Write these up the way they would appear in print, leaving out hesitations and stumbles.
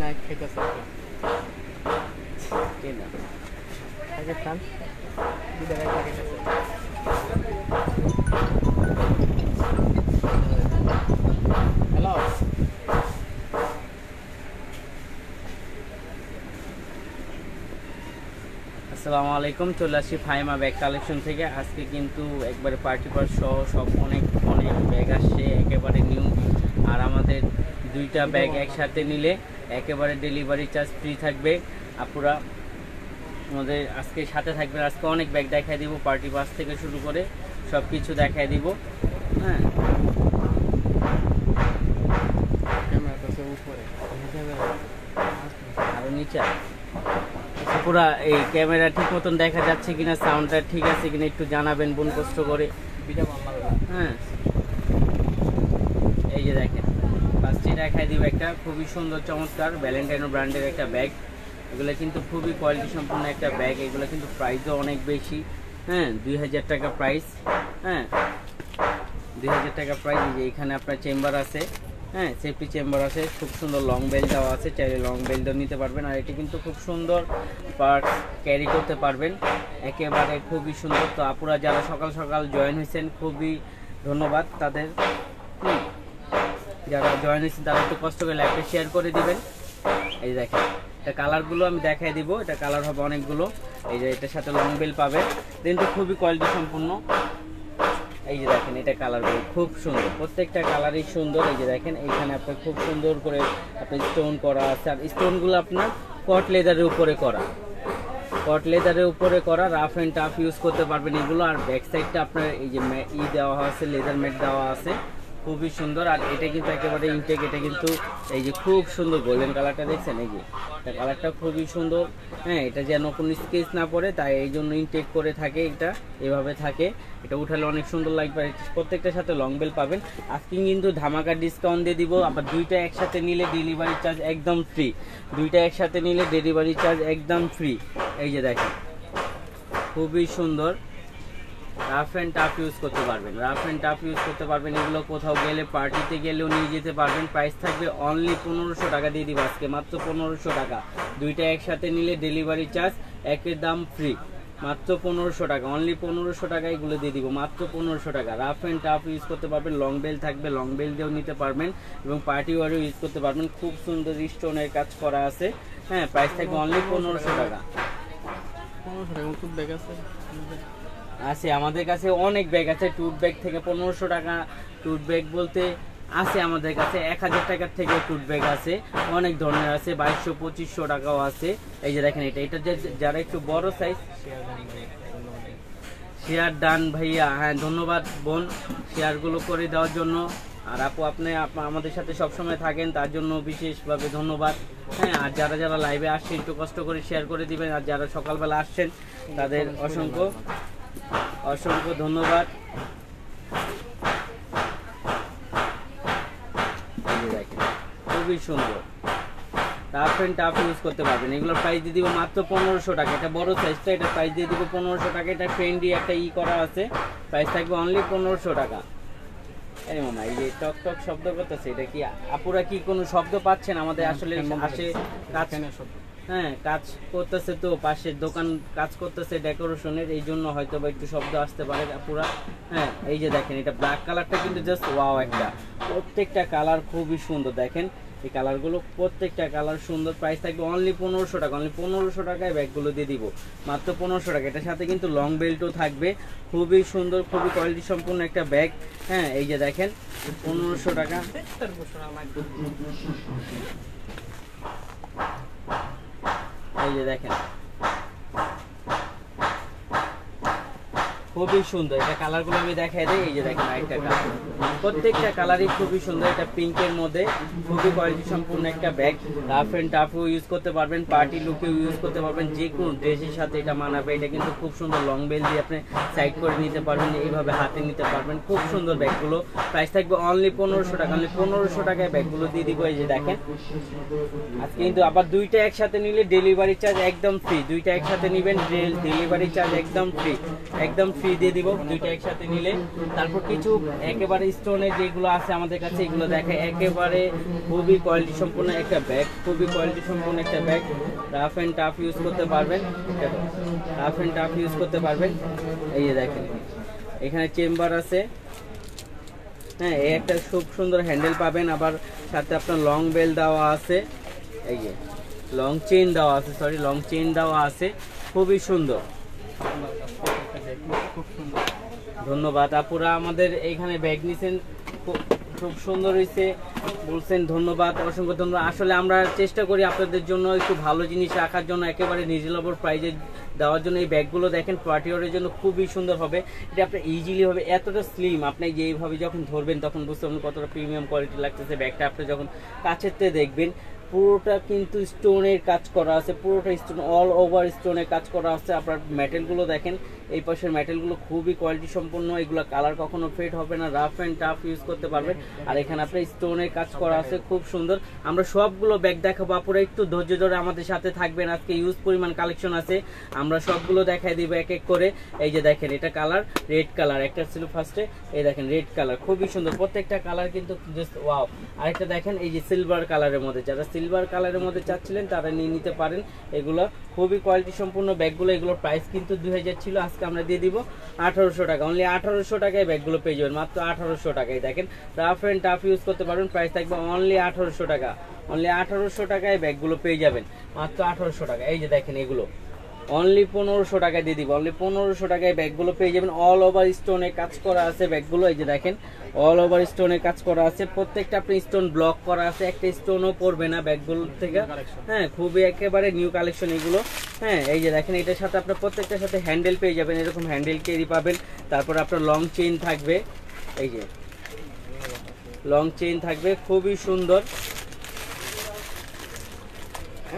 Night খেতেছে কেনা আগে খান দুধের একটা খেতেছে হ্যালো আসসালামু আলাইকুম, চলে আসি ফাইমা ব্যাগ কালেকশন থেকে। আজকে কিন্তু একবারে পার্টি পার্ট সহ সব অনেক অনেক ব্যাগ আসছে, একেবারে নিউ। আর আমাদের দুইটা ব্যাগ একসাথে নিলে একেবারে ডেলিভারি চার্জ ফ্রি থাকবে। আপুরা আমাদের আজকে সাথে থাকবে। আজকে অনেক ব্যাগ দেখাই দিব, পার্টি পাস থেকে শুরু করে সব কিছু দেখাই দিব। হ্যাঁ, ক্যামেরা তো উপরে আরও নিচে পুরা এই ক্যামেরা ঠিক মতন দেখা যাচ্ছে কিনা, সাউন্ডটা ঠিক আছে কিনা একটু জানাবেন বোন কষ্ট করে। ভিডিও ভালো লাগবে। হ্যাঁ, এই যে দেখেন ফার্স্টে দেখাই দিব একটা খুবই সুন্দর চমৎকার ভ্যালেন্টাইনো ব্র্যান্ডের একটা ব্যাগ। এগুলো কিন্তু খুবই কোয়ালিটি সম্পন্ন একটা ব্যাগ। এগুলো কিন্তু প্রাইসও অনেক বেশি। হ্যাঁ, 2000 টাকা প্রাইস। হ্যাঁ, 2000 টাকা প্রাইস। এই যে এখানে আপনার চেম্বার আছে, হ্যাঁ সেফটি চেম্বার আছে, খুব সুন্দর লং বেল্ট দেওয়া আছে, চাইলে লং বেল্টও নিতে পারবেন। আর এটি কিন্তু খুব সুন্দর পার্টস ক্যারি করতে পারবেন, একেবারে খুবই সুন্দর। তো আপুরা যারা সকাল সকাল জয়েন হয়েছেন খুবই ধন্যবাদ তাদের। যারা জয়েন হয়েছেন তারা একটু কষ্ট করে লাইভটা শেয়ার করে দিবেন। এই দেখেন এটা কালারগুলো আমি দেখাই দিব, এটা কালার হবে অনেকগুলো। এই যে এটার সাথে লং বেল্ট পাবেন, কিন্তু খুবই কোয়ালিটি সম্পূর্ণ। এই যে দেখেন এটা কালারগুলো খুব সুন্দর, প্রত্যেকটা কালারই সুন্দর। এই যে দেখেন এইখানে আপনার খুব সুন্দর করে আপনার স্টোন করা আছে, আর স্টোনগুলো আপনার কট লেদারের উপরে করা, কট লেদারের উপরে করা। রাফ অ্যান্ড টাফ ইউজ করতে পারবেন এগুলো। আর ব্যাক সাইডটা আপনার এই যে দেওয়া আছে, লেদার ম্যাট দেওয়া আছে, খুবই সুন্দর। আর এটা কিন্তু একেবারে ইনটেক, এটা কিন্তু এই যে খুব সুন্দর গোল্ডেন কালারটা দেখছেন, এই যে এটা কালারটা খুবই সুন্দর। হ্যাঁ, এটা যেন কোনো স্কেচ না পড়ে তাই এই জন্য ইনটেক করে থাকে, এটা এভাবে থাকে। এটা উঠালে অনেক সুন্দর লাগবে। প্রত্যেকটার সাথে লং বেল পাবেন। আজকে কিন্তু ধামাকা ডিসকাউন্ট দিয়ে দিব। আবার দুইটা একসাথে নিলে ডেলিভারি চার্জ একদম ফ্রি, দুইটা একসাথে নিলে ডেলিভারি চার্জ একদম ফ্রি। এই যে দেখেন খুবই সুন্দর, রাফ অ্যান্ড টাফ ইউজ করতে পারবেন, রাফ অ্যান্ড টাফ ইউজ করতে পারবেন। এগুলো কোথাও গেলে পার্টিতে গেলেও নিয়ে যেতে পারবেন। প্রাইস থাকবে অনলি 1500 টাকা দিয়ে দিব আজকে, মাত্র 1500 টাকা। দুইটা একসাথে নিলে ডেলিভারি চার্জ একের দাম ফ্রি, মাত্র 1500 টাকা, অনলি 1500 টাকা এগুলো দিয়ে দিব, মাত্র 1500 টাকা। রাফ অ্যান্ড টাফ ইউজ করতে পারবেন, লং বেল থাকবে, লং বেল দিয়েও নিতে পারবেন এবং পার্টি ওয়ারও ইউজ করতে পারবেন। খুব সুন্দর স্টোনের কাজ করা আছে। হ্যাঁ, প্রাইস থাকবে অনলি 1500 টাকা। 1500 টাকা খুব ব্যাগ আছে আছে আমাদের কাছে অনেক ব্যাগ আছে। টুট ব্যাগ থেকে 1500 টাকা, টুট ব্যাগ বলতে আছে আমাদের কাছে 1000 টাকার থেকে টুট ব্যাগ আছে, অনেক ধরনের আছে, 2200-2500 টাকাও আছে। এই যে দেখেন এটা যারা একটু বড় সাইজ, শেয়ার ডান ভাইয়া। হ্যাঁ ধন্যবাদ বোন শেয়ারগুলো করে দেওয়ার জন্য। আর আপু আপনি আমাদের সাথে সবসময় থাকেন, তার জন্য বিশেষভাবে ধন্যবাদ। হ্যাঁ, আর যারা যারা লাইভে আসছেন একটু কষ্ট করে শেয়ার করে দিবেন। আর যারা সকালবেলা আসছেন তাদের অসংখ্য অসংখ্য ধন্যবাদ। খুবই সুন্দর, রাফ অ্যান্ড টাফ ইউজ করতে পারবেন। এগুলোর প্রাইস দিয়ে দিব মাত্র 1500 টাকা। এটা বড় সাইজটা, এটা প্রাইস দিয়ে দিব 1500 টাকা। এটা ফ্রেন্ডলি একটা করা আছে, প্রাইস থাকবে অনলি 1500 টাকা। আরে মামা এই যে টক টক শব্দ করতেছে, এটা কি আপুরা কি কোনো শব্দ পাচ্ছেন? আমাদের আসলে আসে কাজ, হ্যাঁ কাজ করতেছে, তো পাশের দোকান কাজ করতেছে ডেকোরেশনের, এই জন্য হয়তো বা একটু শব্দ আসতে পারে পুরা। হ্যাঁ, এই যে দেখেন এটা ব্ল্যাক কালারটা কিন্তু জাস্ট ওয়াও একটা, প্রত্যেকটা কালার খুবই সুন্দর। দেখেন এই কালারগুলো প্রত্যেকটা কালার সুন্দর। প্রাইস থাকবে অনলি 1500 টাকা, অনলি 1500 টাকায় ব্যাগগুলো দিয়ে দিব, মাত্র 1500 টাকা। এটার সাথে কিন্তু লং বেল্টও থাকবে, খুবই সুন্দর, খুবই কোয়ালিটি সম্পূর্ণ একটা ব্যাগ। হ্যাঁ, এই যে দেখেন 1500 টাকা। এই যে দেখেন খুবই সুন্দর, এটা কালারগুলো আমি দেখাই দিই। এই যে দেখেন আরেকটা কালার, প্রত্যেকটা কালারই খুবই সুন্দর। এটা পিঙ্কের মধ্যে খুবই কোয়ালিটি সম্পূর্ণ একটা ব্যাগ। রাফ অ্যান্ড টাফও ইউজ করতে পারবেন, পার্টি লুকেও ইউজ করতে পারবেন, যে কোনো ড্রেসের সাথে এটা মানাবে। এটা কিন্তু খুব সুন্দর, লং বেল দিয়ে আপনি সাইড করে নিতে পারবেন, এইভাবে হাতে নিতে পারবেন, খুব সুন্দর ব্যাগগুলো। প্রাইস থাকবে অনলি 1500 টাকা, অনলি 1500 টাকায় ব্যাগগুলো দিয়ে দিব। এই যে দেখেন আজকে কিন্তু আবার দুইটা একসাথে নিলে ডেলিভারি চার্জ একদম ফ্রি, দুইটা একসাথে নেবেন ডেলিভারি চার্জ একদম ফ্রি, একদম ফ্রি অনলি দিয়ে দিব দুইটা একসাথে নিলে। তারপর কিছু একেবারে স্টোনের যেগুলো আছে আমাদের কাছে এগুলো দেখে একেবারে খুবই কোয়ালিটি সম্পূর্ণ একটা ব্যাগ, খুবই কোয়ালিটি সম্পূর্ণ একটা bag, rough and tough use করতে পারবেন, রাফ অ্যান্ড টাফ ইউজ করতে পারবেন। এই যে দেখেন এখানে চেম্বার আছে, হ্যাঁ এই একটা খুব সুন্দর হ্যান্ডেল পাবেন, আবার সাথে আপনার লং বেল দেওয়া আছে, এই যে লং চেইন দেওয়া আছে, সরি লং চেইন দেওয়া আছে, খুবই সুন্দর। খুব সুন্দর। ধন্যবাদ আপুরা, আমাদের এইখানে ব্যাগ নিছেন খুব সুন্দর হয়েছে বলছেন, ধন্যবাদ, অসংখ্য ধন্যবাদ। আসলে আমরা চেষ্টা করি আপনাদের জন্য একটু ভালো জিনিস রাখার জন্য, একেবারে রিজনেবল প্রাইসে দেওয়ার জন্য। এই ব্যাগগুলো দেখেন পার্টি ওয়ারের জন্য খুবই সুন্দর হবে, এটা আপনার ইজিলি হবে, এতটা স্লিম আপনি যেইভাবে যখন ধরবেন তখন বুঝতে পারবেন কতটা প্রিমিয়াম কোয়ালিটি লাগতেছে ব্যাগটা। আপনি যখন কাছেতে দেখবেন পুরোটা কিন্তু স্টোনের কাজ করা আছে, পুরোটা স্টোন, অল ওভার স্টোনের কাজ করা আছে। আপনার মেটেলগুলো দেখেন, এই পাশের মেটেলগুলো খুবই কোয়ালিটি সম্পন্ন, এগুলো কালার কখনো ফেড হবে না, রাফ অ্যান্ড টাফ ইউজ করতে পারবেন। আর এখানে আপনার স্টোনের কাজ করা আছে, খুব সুন্দর। আমরা সবগুলো ব্যাগ দেখাবো, আপুরা একটু ধৈর্য ধরে আমাদের সাথে থাকবেন, আজকে ইউজ পরিমাণ কালেকশন আছে, আমরা সবগুলো দেখাই দিব এক এক করে। এই যে দেখেন এটা কালার রেড কালার, একটা ছিল ফার্স্টে, এই দেখেন রেড কালার খুবই সুন্দর, প্রত্যেকটা কালার কিন্তু জাস্ট ওয়াও। আরেকটা দেখেন এই যে সিলভার কালারের মধ্যে, যারা সিলভার কালারের মধ্যে চাচ্ছিলেন তারা নিয়ে নিতে পারেন। এগুলো খুবই কোয়ালিটি সম্পূর্ণ ব্যাগগুলো, এগুলোর প্রাইস কিন্তু 2000 ছিল, আজকে আমরা দিয়ে দিব 1800 টাকা, অনলি 1800 টাকায় ব্যাগগুলো পেয়ে যাবেন, মাত্র 1800 টাকায়। দেখেন রাফ অ্যান্ড টাফ ইউজ করতে পারবেন, প্রাইস থাকবে অনলি 1800 টাকা, অনলি 1800 টাকায় ব্যাগগুলো পেয়ে যাবেন, মাত্র 1800 টাকা। এই যে দেখেন এগুলো অনলি 1500 টাকায় দিয়ে দিব, অনলি 1500 টাকায় ব্যাগগুলো পেয়ে যাবেন। অল ওভার স্টোনে কাজ করা আছে ব্যাগগুলো, এই যে দেখেন অল ওভার স্টোনে কাজ করা আছে, প্রত্যেকটা আপনি স্টোন ব্লক করা আছে, একটা স্টোনও পড়বে না ব্যাগগুলো থেকে, হ্যাঁ খুবই একেবারে নিউ কালেকশন এগুলো। হ্যাঁ এই যে দেখেন এটার সাথে আপনার প্রত্যেকটার সাথে হ্যান্ডেল পেয়ে যাবেন, এরকম হ্যান্ডেল ক্যারি পাবেন। তারপর আপনার লং চেইন থাকবে, এই যে লং চেইন থাকবে, খুবই সুন্দর।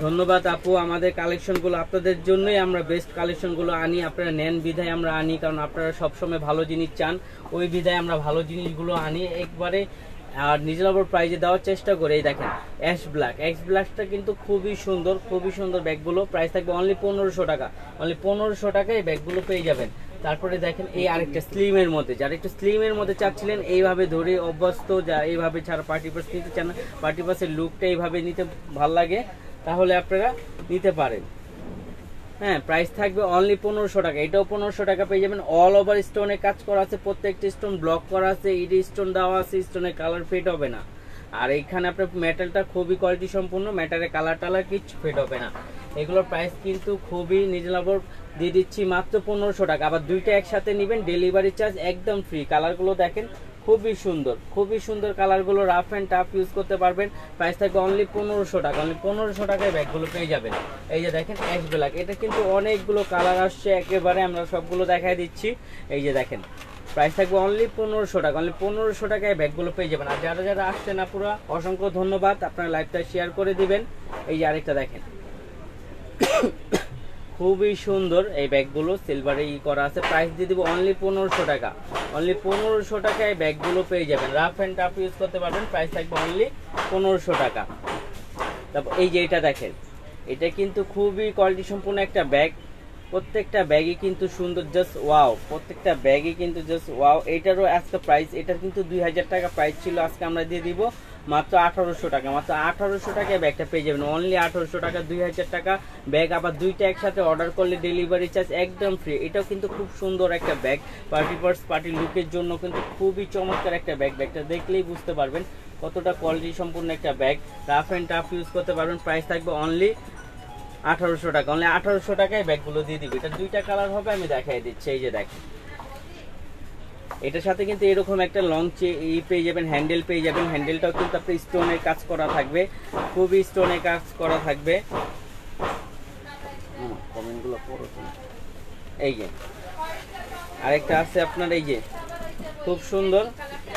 ধন্যবাদ আপু, আমাদের কালেকশনগুলো আপনাদের জন্যই আমরা বেস্ট কালেকশনগুলো আনি, আপনারা নেন বিধায় আমরা আনি, কারণ আপনারা সবসময় ভালো জিনিস চান, ওই বিধায় আমরা ভালো জিনিসগুলো আনি একবারে আর রিজনেবল প্রাইসে দেওয়ার চেষ্টা করি। এই দেখেন অ্যাশ ব্ল্যাকটা কিন্তু খুবই সুন্দর, খুবই সুন্দর ব্যাগগুলো, প্রাইস থাকবে অনলি 1500 টাকা, অনলি 1500 টাকায় ব্যাগগুলো পেয়ে যাবেন। তারপরে দেখেন এই আরেকটা স্লিমের মধ্যে, যারা একটু স্লিমের মধ্যে চাচ্ছিলেন এইভাবে ধরে অভ্যস্ত, যা এইভাবে ছাড়া পার্টি পাস নিতে চান, পার্টি পাসের লুকটা এইভাবে নিতে ভাল লাগে, তাহলে আপনারা নিতে পারেন। হ্যাঁ প্রাইস থাকবে অনলি 1500 টাকা, এটাও 1500 টাকা পেয়ে যাবেন। অল ওভার স্টোনে কাজ করা আছে, প্রত্যেকটা স্টোন ব্লক করা আছে, ইডি স্টোন দেওয়া আছে, স্টোনের কালার ফেড হবে না। আর এইখানে আপনার মেটালটা খুবই কোয়ালিটি সম্পূর্ণ, মেটালের কালার টালার কিছু ফেড হবে না। এগুলোর প্রাইস কিন্তু খুবই রিজনেবল দিয়ে দিচ্ছি, মাত্র 1500 টাকা। আবার দুইটা একসাথে নেবেন, ডেলিভারি চার্জ একদম ফ্রি। কালারগুলো দেখেন খুবই সুন্দর, খুবই সুন্দর কালারগুলো, রাফ অ্যান্ড টাফ ইউজ করতে পারবেন, প্রাইস থাকবে অনলি 1500 টাকা, অনলি 1500 টাকায় ব্যাগগুলো পেয়ে যাবেন। এই যে দেখেন অ্যাশ ব্ল্যাক, এটা কিন্তু অনেকগুলো কালার আসছে, একেবারে আমরা সবগুলো দেখাই দিচ্ছি। এই যে দেখেন প্রাইস থাকবে অনলি 1500 টাকা, অনলি 1500 টাকায় ব্যাগগুলো পেয়ে যাবেন। আর যারা যারা আসছেন না পুরো অসংখ্য ধন্যবাদ, আপনারা লাইভটা শেয়ার করে দিবেন। এই যে আরেকটা দেখেন খুবই সুন্দর, এই ব্যাগগুলো সিলভারে করা আছে, প্রাইস দিয়ে দিব অনলি 1500 টাকা, অনলি 1500 টাকায় ব্যাগগুলো পেয়ে যাবেন, রাফ অ্যান্ড টাফ ইউজ করতে পারবেন, প্রাইস থাকবে অনলি 1500 টাকা। তারপর এই যে এটা দেখেন, এটা কিন্তু খুবই কোয়ালিটি সম্পূর্ণ একটা ব্যাগ, প্রত্যেকটা ব্যাগই কিন্তু সুন্দর, জাস্ট ওয়াও, প্রত্যেকটা ব্যাগই কিন্তু জাস্ট ওয়াও। এটারও আজকে প্রাইস, এটার কিন্তু 2000 টাকা প্রাইস ছিল, আজকে আমরা দিয়ে দিব মাত্র 1800 টাকা, মাত্র 1800 টাকায় ব্যাগটা পেয়ে যাবেন, অনলি 1800 টাকা, 2000 টাকা ব্যাগ। আবার দুইটা একসাথে অর্ডার করলে ডেলিভারি চার্জ একদম ফ্রি। এটাও কিন্তু খুব সুন্দর একটা ব্যাগ, পার্টি পার্স পার্টি লুকের জন্য কিন্তু খুবই চমৎকার একটা ব্যাগ, ব্যাগটা দেখলেই বুঝতে পারবেন কতটা কোয়ালিটি সম্পূর্ণ একটা bag, rough and tough use করতে পারবেন, প্রাইস থাকবে অনলি 1800 টাকা, অনলি 1800 টাকায় ব্যাগগুলো দিয়ে দিবে। এটা দুইটা কালার হবে, আমি দেখাই দিচ্ছি। এই যে দেখেন এটার সাথে কিন্তু এরকম একটা লং পেয়ে যাবেন, হ্যান্ডেল পেয়ে যাবেন, হ্যান্ডেলটাও কিন্তু আপনার স্টোনের কাজ করা থাকবে, খুবই স্টোনের কাজ করা থাকবে। কমেন্টগুলো পড়ো। এই যে আরেকটা আছে আপনার, এই যে খুব সুন্দর,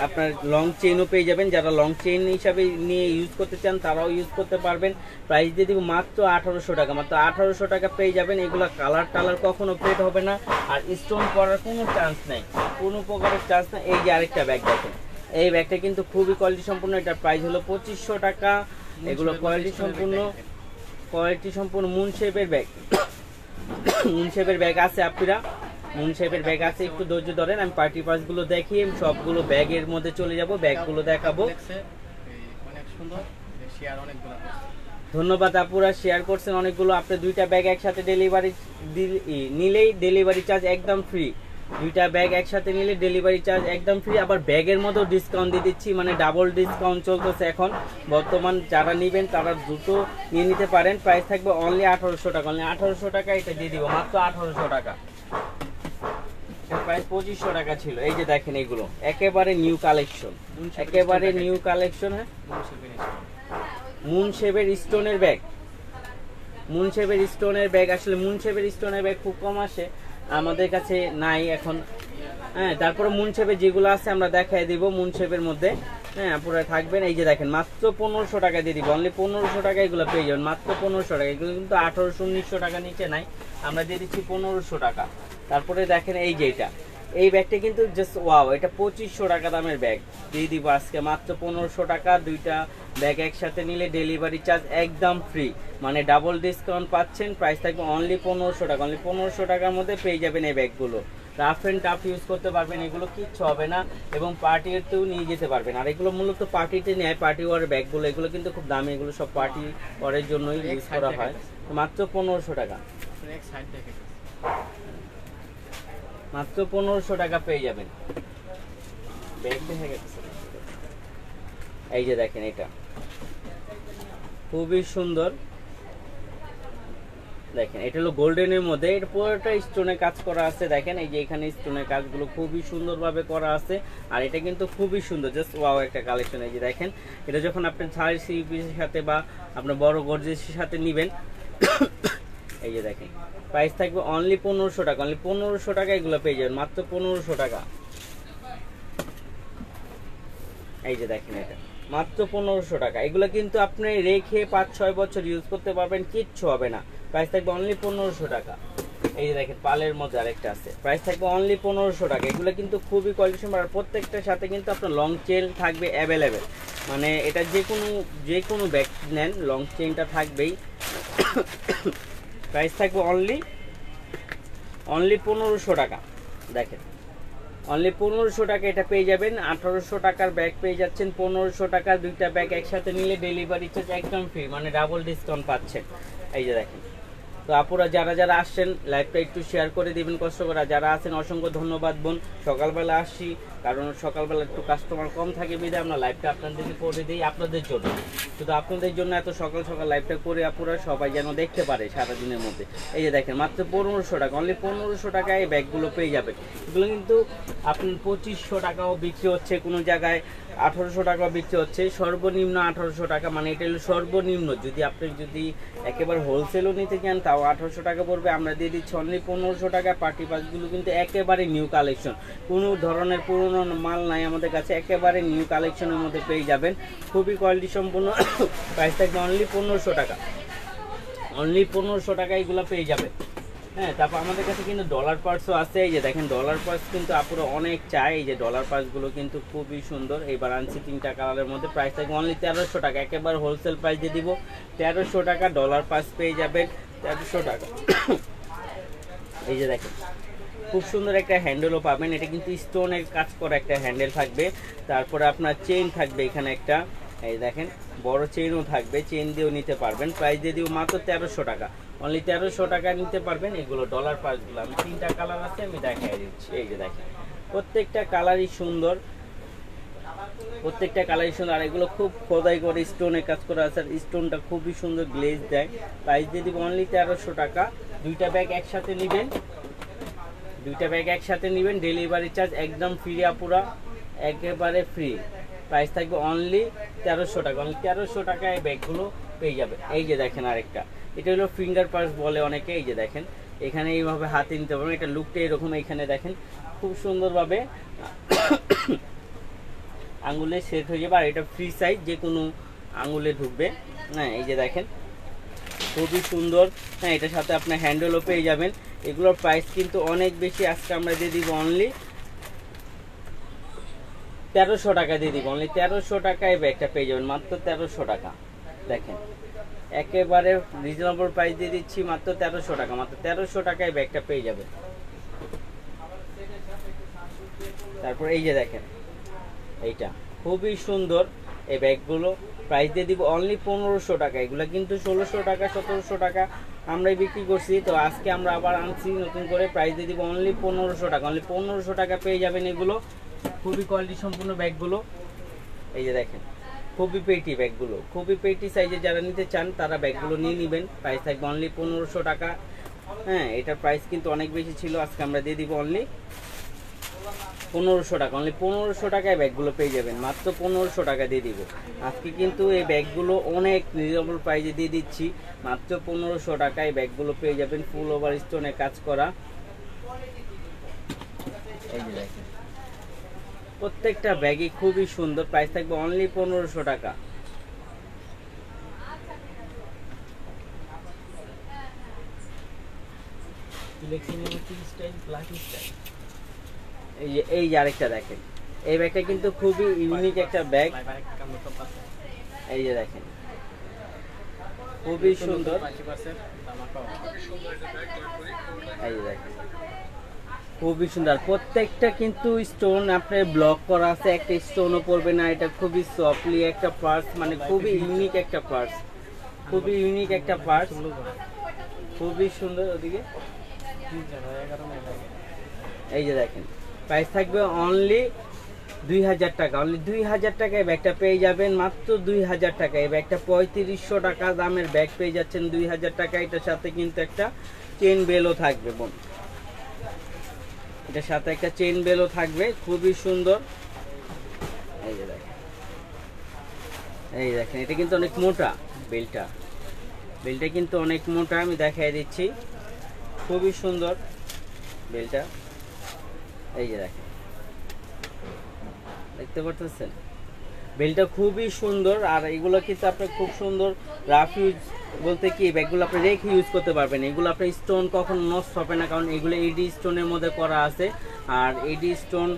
আপনার লং চেইনও পেয়ে যাবেন, যারা লং চেইন হিসাবে নিয়ে ইউজ করতে চান তারাও ইউজ করতে পারবেন। প্রাইস দিয়ে দিব মাত্র 1800 টাকা, মাত্র 1800 টাকা পেয়ে যাবেন। এগুলো কালার টালার কখনো ফেড হবে না, আর স্টোন পড়ার কোনো চান্স নাই, কোনো প্রকারের চান্স নাই। এই যে আরেকটা ব্যাগ দেখেন, এই ব্যাগটা কিন্তু খুবই কোয়ালিটি সম্পূর্ণ, এটার প্রাইস হলো 2500 টাকা। এগুলো কোয়ালিটি সম্পূর্ণ মুন শেপের ব্যাগ, মুন শেপের ব্যাগ আছে, আপনারা মুন শেপের ব্যাগ আছে, একটু ধৈর্য ধরেন, আমি পার্টি পাসগুলো দেখিয়ে সবগুলো ব্যাগের মধ্যে চলে যাব, ব্যাগগুলো দেখাবো। অনেক সুন্দর, শেয়ার অনেকগুলো। ধন্যবাদ আপুরা, শেয়ার করছেন অনেকগুলো। আপনি দুইটা ব্যাগ একসাথে ডেলিভারি নিলেই ডেলিভারি চার্জ একদম ফ্রি। দুইটা ব্যাগ একসাথে নিলে ডেলিভারি চার্জ একদম ফ্রি। আবার ব্যাগের মধ্যেও ডিসকাউন্ট দিয়ে দিচ্ছি, মানে ডাবল ডিসকাউন্ট চলতেছে এখন বর্তমান। যারা নেবেন তারা দ্রুত নিয়ে নিতে পারেন। প্রাইস থাকবে অনলি 1800 টাকা। অনলি 1800 টাকা এটা দিয়ে দিব, মাত্র 1800 টাকা। প্রাইস 2500 টাকা ছিল। এই যে দেখেন এগুলো একেবারে নিউ কালেকশন, একেবারে নিউ কালেকশন। হ্যাঁ, মুন শেপের স্টোনের ব্যাগ, মুন শেপের স্টোনের ব্যাগ। আসলে মুন শেপের স্টোনের ব্যাগ খুব কম আসে, আমাদের কাছে নাই এখন। হ্যাঁ, তারপরে মুন শেপের যেগুলো আছে আমরা দেখাই দিব মুন শেপের মধ্যে। হ্যাঁ, পুরো থাকবেন। এই যে দেখেন মাত্র 1500 টাকা দিয়ে দিব, অনলি 1500 টাকা এগুলো পেয়ে যাবেন, মাত্র 1500 টাকা। এগুলো কিন্তু 1800-1900 টাকা নিচে নাই, আমরা দিয়ে দিচ্ছি 1500 টাকা। তারপরে দেখেন এই যে এটা, এই ব্যাগটা কিন্তু জাস্ট ওয়াও, এটা 2500 টাকা দামের ব্যাগ দিয়ে দিব আজকে মাত্র 1500 টাকা। দুইটা ব্যাগ একসাথে নিলে ডেলিভারি চার্জ একদম ফ্রি, মানে ডাবল ডিসকাউন্ট পাচ্ছেন। প্রাইস থাকবে অনলি 1500 টাকা। অনলি 1500 টাকার মধ্যে পেয়ে যাবেন এই ব্যাগগুলো। রাফ অ্যান্ড টাফ ইউজ করতে পারবেন, এগুলো কিচ্ছু হবে না, এবং পার্টিতেও নিয়ে যেতে পারবেন। আর এগুলো মূলত পার্টিতে নেয়, পার্টি ওয়ারের ব্যাগগুলো, এগুলো কিন্তু খুব দামি, এগুলো সব পার্টি ওয়ারের জন্যই ইউজ করা হয়। মাত্র 1500 টাকা, মাত্র 1500 টাকা পেয়ে যাবেন। এই যে দেখেন এটা খুবই সুন্দর, দেখেন এটা হলো গোল্ডেনের মধ্যে, এটা পুরোটা স্টোনে কাজ করা আছে। দেখেন এই যে এখানে স্টোনের কাজগুলো খুবই সুন্দরভাবে করা আছে, আর এটা কিন্তু খুবই সুন্দর, জাস্ট ওয়াও একটা কালেকশন। এই যে দেখেন এটা যখন আপনি শাড়ি সিপিসের সাথে বা আপনার বড় গর্জিসের সাথে নেবেন, এই যে দেখেন প্রাইস থাকবে অনলি 1500 টাকা। অনলি 1500 টাকা এগুলো পেয়ে যাবেন, মাত্র 1500 টাকা। এই যে দেখেন এটা মাত্র 1500 টাকা। এগুলো কিন্তু আপনি রেখে 5-6 বছর ইউজ করতে পারবেন, কিচ্ছু হবে না। প্রাইস থাকবে অনলি 1500 টাকা। এই যে দেখেন পালের মধ্যে আরেকটা আছে, প্রাইস থাকবে অনলি 1500 টাকা। এগুলো কিন্তু খুবই কোয়ালিটি সম্পন্ন, আর প্রত্যেকটার সাথে কিন্তু আপনার লং চেন থাকবে অ্যাভেলেবেল, মানে এটা যে কোনো ব্যাগ নেন লং চেনটা থাকবেই। প্রাইস থাকবে অনলি 1500 টাকা। দেখেন অনলি 1500 টাকা এটা পেয়ে যাবেন। 1800 টাকার ব্যাগ পেয়ে যাচ্ছেন 1500 টাকা। দুইটা ব্যাগ একসাথে নিলে ডেলিভারি চার্জ একদম ফ্রি, মানে ডাবল ডিসকাউন্ট পাচ্ছেন। এই যে দেখেন, তো আপুরা যারা যারা আসছেন লাইভটা একটু শেয়ার করে দিবেন কষ্ট করে। যারা আছেন অসংখ্য ধন্যবাদ বোন। সকালবেলা আসছি, কারণ সকালবেলা একটু কাস্টমার কম থাকে বিধায় আমরা লাইভটা আপনাদেরকে করে দিই, আপনাদের জন্য, শুধু আপনাদের জন্য এত সকাল সকাল লাইভটা করে আপুরা সবাই যেন দেখতে পারে সারাদিনের মধ্যে। এই যে দেখেন মাত্র 1500 টাকা, অনলি 1500 টাকায় এই ব্যাগগুলো পেয়ে যাবেন। এগুলো কিন্তু আপনার 2500 টাকাও বিক্রি হচ্ছে, কোনো জায়গায় 1800 টাকাও বিক্রি হচ্ছে, সর্বনিম্ন 1800 টাকা, মানে এটা হলো সর্বনিম্ন। যদি আপনি একেবারে হোলসেলও নিতে চান তাও 1800 টাকা পড়বে, আমরা দিয়ে দিচ্ছি অনলি 1500 টাকা। পার্টি পাসগুলো কিন্তু একেবারে নিউ কালেকশন, কোনো ধরনের পুরনো মাল নাই আমাদের কাছে, একেবারে নিউ কালেকশনের মধ্যে পেয়ে যাবেন, খুবই কোয়ালিটি সম্পূর্ণ। প্রাইস থাকবে অনলি 1500 টাকা। অনলি 1500 টাকা এগুলো পেয়ে যাবে। হ্যাঁ, তারপর আমাদের কাছে কিন্তু ডলার পার্সও আছে। এই যে দেখেন ডলার পার্স কিন্তু আপুরা অনেক চাই। এই যে ডলার পার্সগুলো কিন্তু খুবই সুন্দর। এইবার আনছি 3টা কালারের মধ্যে। প্রাইস থাকবে অনলি 1300 টাকা, একেবারে হোলসেল প্রাইস দিয়ে দিব 1300 টাকা। ডলার পার্স পেয়ে যাবেন 1300 টাকা। এই যে দেখেন খুব সুন্দর একটা হ্যান্ডেলও পাবেন, এটা কিন্তু স্টোনের কাজ করা একটা হ্যান্ডেল থাকবে। তারপরে আপনার চেইন থাকবে এখানে একটা, এই দেখেন বড় চেইনও থাকবে, চেইন দিয়েও নিতে পারবেন। প্রাইস দিয়ে দিব মাত্র 1300 টাকা। অনলি 1300 টাকা নিতে পারবেন এগুলো ডলার পার্সগুলো। আমি 3টা কালার আছে, আমি দেখাই দিচ্ছি। এই যে দেখেন প্রত্যেকটা কালারই সুন্দর, প্রত্যেকটা কালারই সুন্দর, আর এগুলো খুব খোদাই করে স্টোনের কাজ করা আছে, আর স্টোনটা খুবই সুন্দর গ্লেজ দেয়। প্রাইস দিয়ে দিব অনলি 1300 টাকা। দুইটা ব্যাগ একসাথে নেবেন, দুইটা ব্যাগ একসাথে নেবেন, ডেলিভারি চার্জ একদম ফ্রি আপুরা, একেবারে ফ্রি। প্রাইস থাকবে অনলি 1300 টাকা। অনলি 1300 টাকায় এই ব্যাগগুলো পেয়ে যাবে। এই যে দেখেন আরেকটা, এটা হলো ফিঙ্গার পার্স বলে অনেকে। এই যে দেখেন এখানে এইভাবে হাতে নিতে পারবেন, এটা লুকটা এরকম। এখানে দেখেন খুব সুন্দরভাবে আঙুলে সেট হয়ে যাবে, আর এটা ফ্রি সাইজ, যে কোনো আঙুলে ঢুকবে। হ্যাঁ, এই যে দেখেন খুবই সুন্দর। হ্যাঁ, এটার সাথে আপনার হ্যান্ডেলও পেয়ে যাবেন। এগুলোর প্রাইস কিন্তু অনেক বেশি, আজকে আমরা দিয়ে দিব অনলি 1300 টাকা দিয়ে দিব। অনলি 1300 টাকায় ব্যাগটা পেয়ে যাবেন, মাত্র 1300 টাকা। দেখেন একেবারে রিজনেবল প্রাইস দিয়ে দিচ্ছি, মাত্র 1300 টাকা। মাত্র 1300 টাকায় ব্যাগটা পেয়ে যাবে। তারপর এই যে দেখেন এইটা খুবই সুন্দর এই ব্যাগগুলো, প্রাইস দিয়ে দিব অনলি 1500 টাকা। এগুলো কিন্তু 1600 টাকা 1700 টাকা আমরাই বিক্রি করছি, তো আজকে আমরা আবার আনছি নতুন করে, প্রাইস দিয়ে দিব অনলি 1500 টাকা। অনলি 1500 টাকা পেয়ে যাবেন এগুলো, খুবই কোয়ালিটি সম্পূর্ণ ব্যাগগুলো। এই যে দেখেন খুবই পেটি ব্যাগগুলো, খুবই পেটি সাইজে যারা নিতে চান তারা ব্যাগগুলো নিয়ে নেবেন। প্রাইস থাকবে অনলি 1500 টাকা। হ্যাঁ, এটার প্রাইস কিন্তু অনেক বেশি ছিল, আজকে আমরা দিয়ে দিব অনলি 1500 টাকা। অনলি 1500 টাকায় ব্যাগগুলো পেয়ে যাবেন, মাত্র 1500 টাকা দিয়ে দিব আজকে। কিন্তু এই ব্যাগগুলো অনেক রিজনেবল প্রাইসে দিয়ে দিচ্ছি, মাত্র 1500 টাকায় ব্যাগগুলো পেয়ে যাবেন, ফুল ওভার স্টোনে কাজ করা। এই যে দেখেন প্রত্যেকটা ব্যাগই খুবই সুন্দর, প্রাইস থাকবে অনলি 1500 টাকা। এই যে আরেকটা দেখেন, এই ব্যাগটা কিন্তু খুবই ইউনিক একটা ব্যাগ। এই যে দেখেন খুবই সুন্দর, এই যে দেখেন খুবই সুন্দর। প্রত্যেকটা কিন্তু স্টোন আপনার ব্লক করা আছে, একটা স্টোনও পড়বে না। এটা খুবই সফটলি একটা পার্স, মানে খুবই ইউনিক একটা পার্স, খুবই ইউনিক একটা পার্স, খুবই সুন্দর। ওদিকে এই যে দেখেন প্রাইস থাকবে অনলি 2000 টাকা। অনলি 2000 টাকায় ব্যাগটা পেয়ে যাবেন, মাত্র 2000 টাকা। এই ব্যাগটা 3500 টাকা দামের ব্যাগ পেয়ে যাচ্ছেন 2000 টাকা। এটার সাথে কিন্তু একটা চেন বেলও থাকবে বোন, এটার সাথে একটা চেন বেলও থাকবে, খুবই সুন্দর। এই যে দেখেন, এই দেখেন এটা কিন্তু অনেক মোটা বেলটা, বেলটা কিন্তু অনেক মোটা, আমি দেখাই দিচ্ছি, খুবই সুন্দর বেলটা। এই যে দেখেন দেখতে পাচ্ছেন বেলটা খুবই সুন্দর। আর এগুলো কিন্তু আপনার খুব সুন্দর রাফ ইউজ বলতে কি ব্যাগগুলো আপনি রেখে ইউজ করতে পারবেন। এগুলো আপনার স্টোন কখনো নষ্ট হবে না, কারণ এগুলো এডি স্টোনের মধ্যে করা আছে। আর এডি স্টোন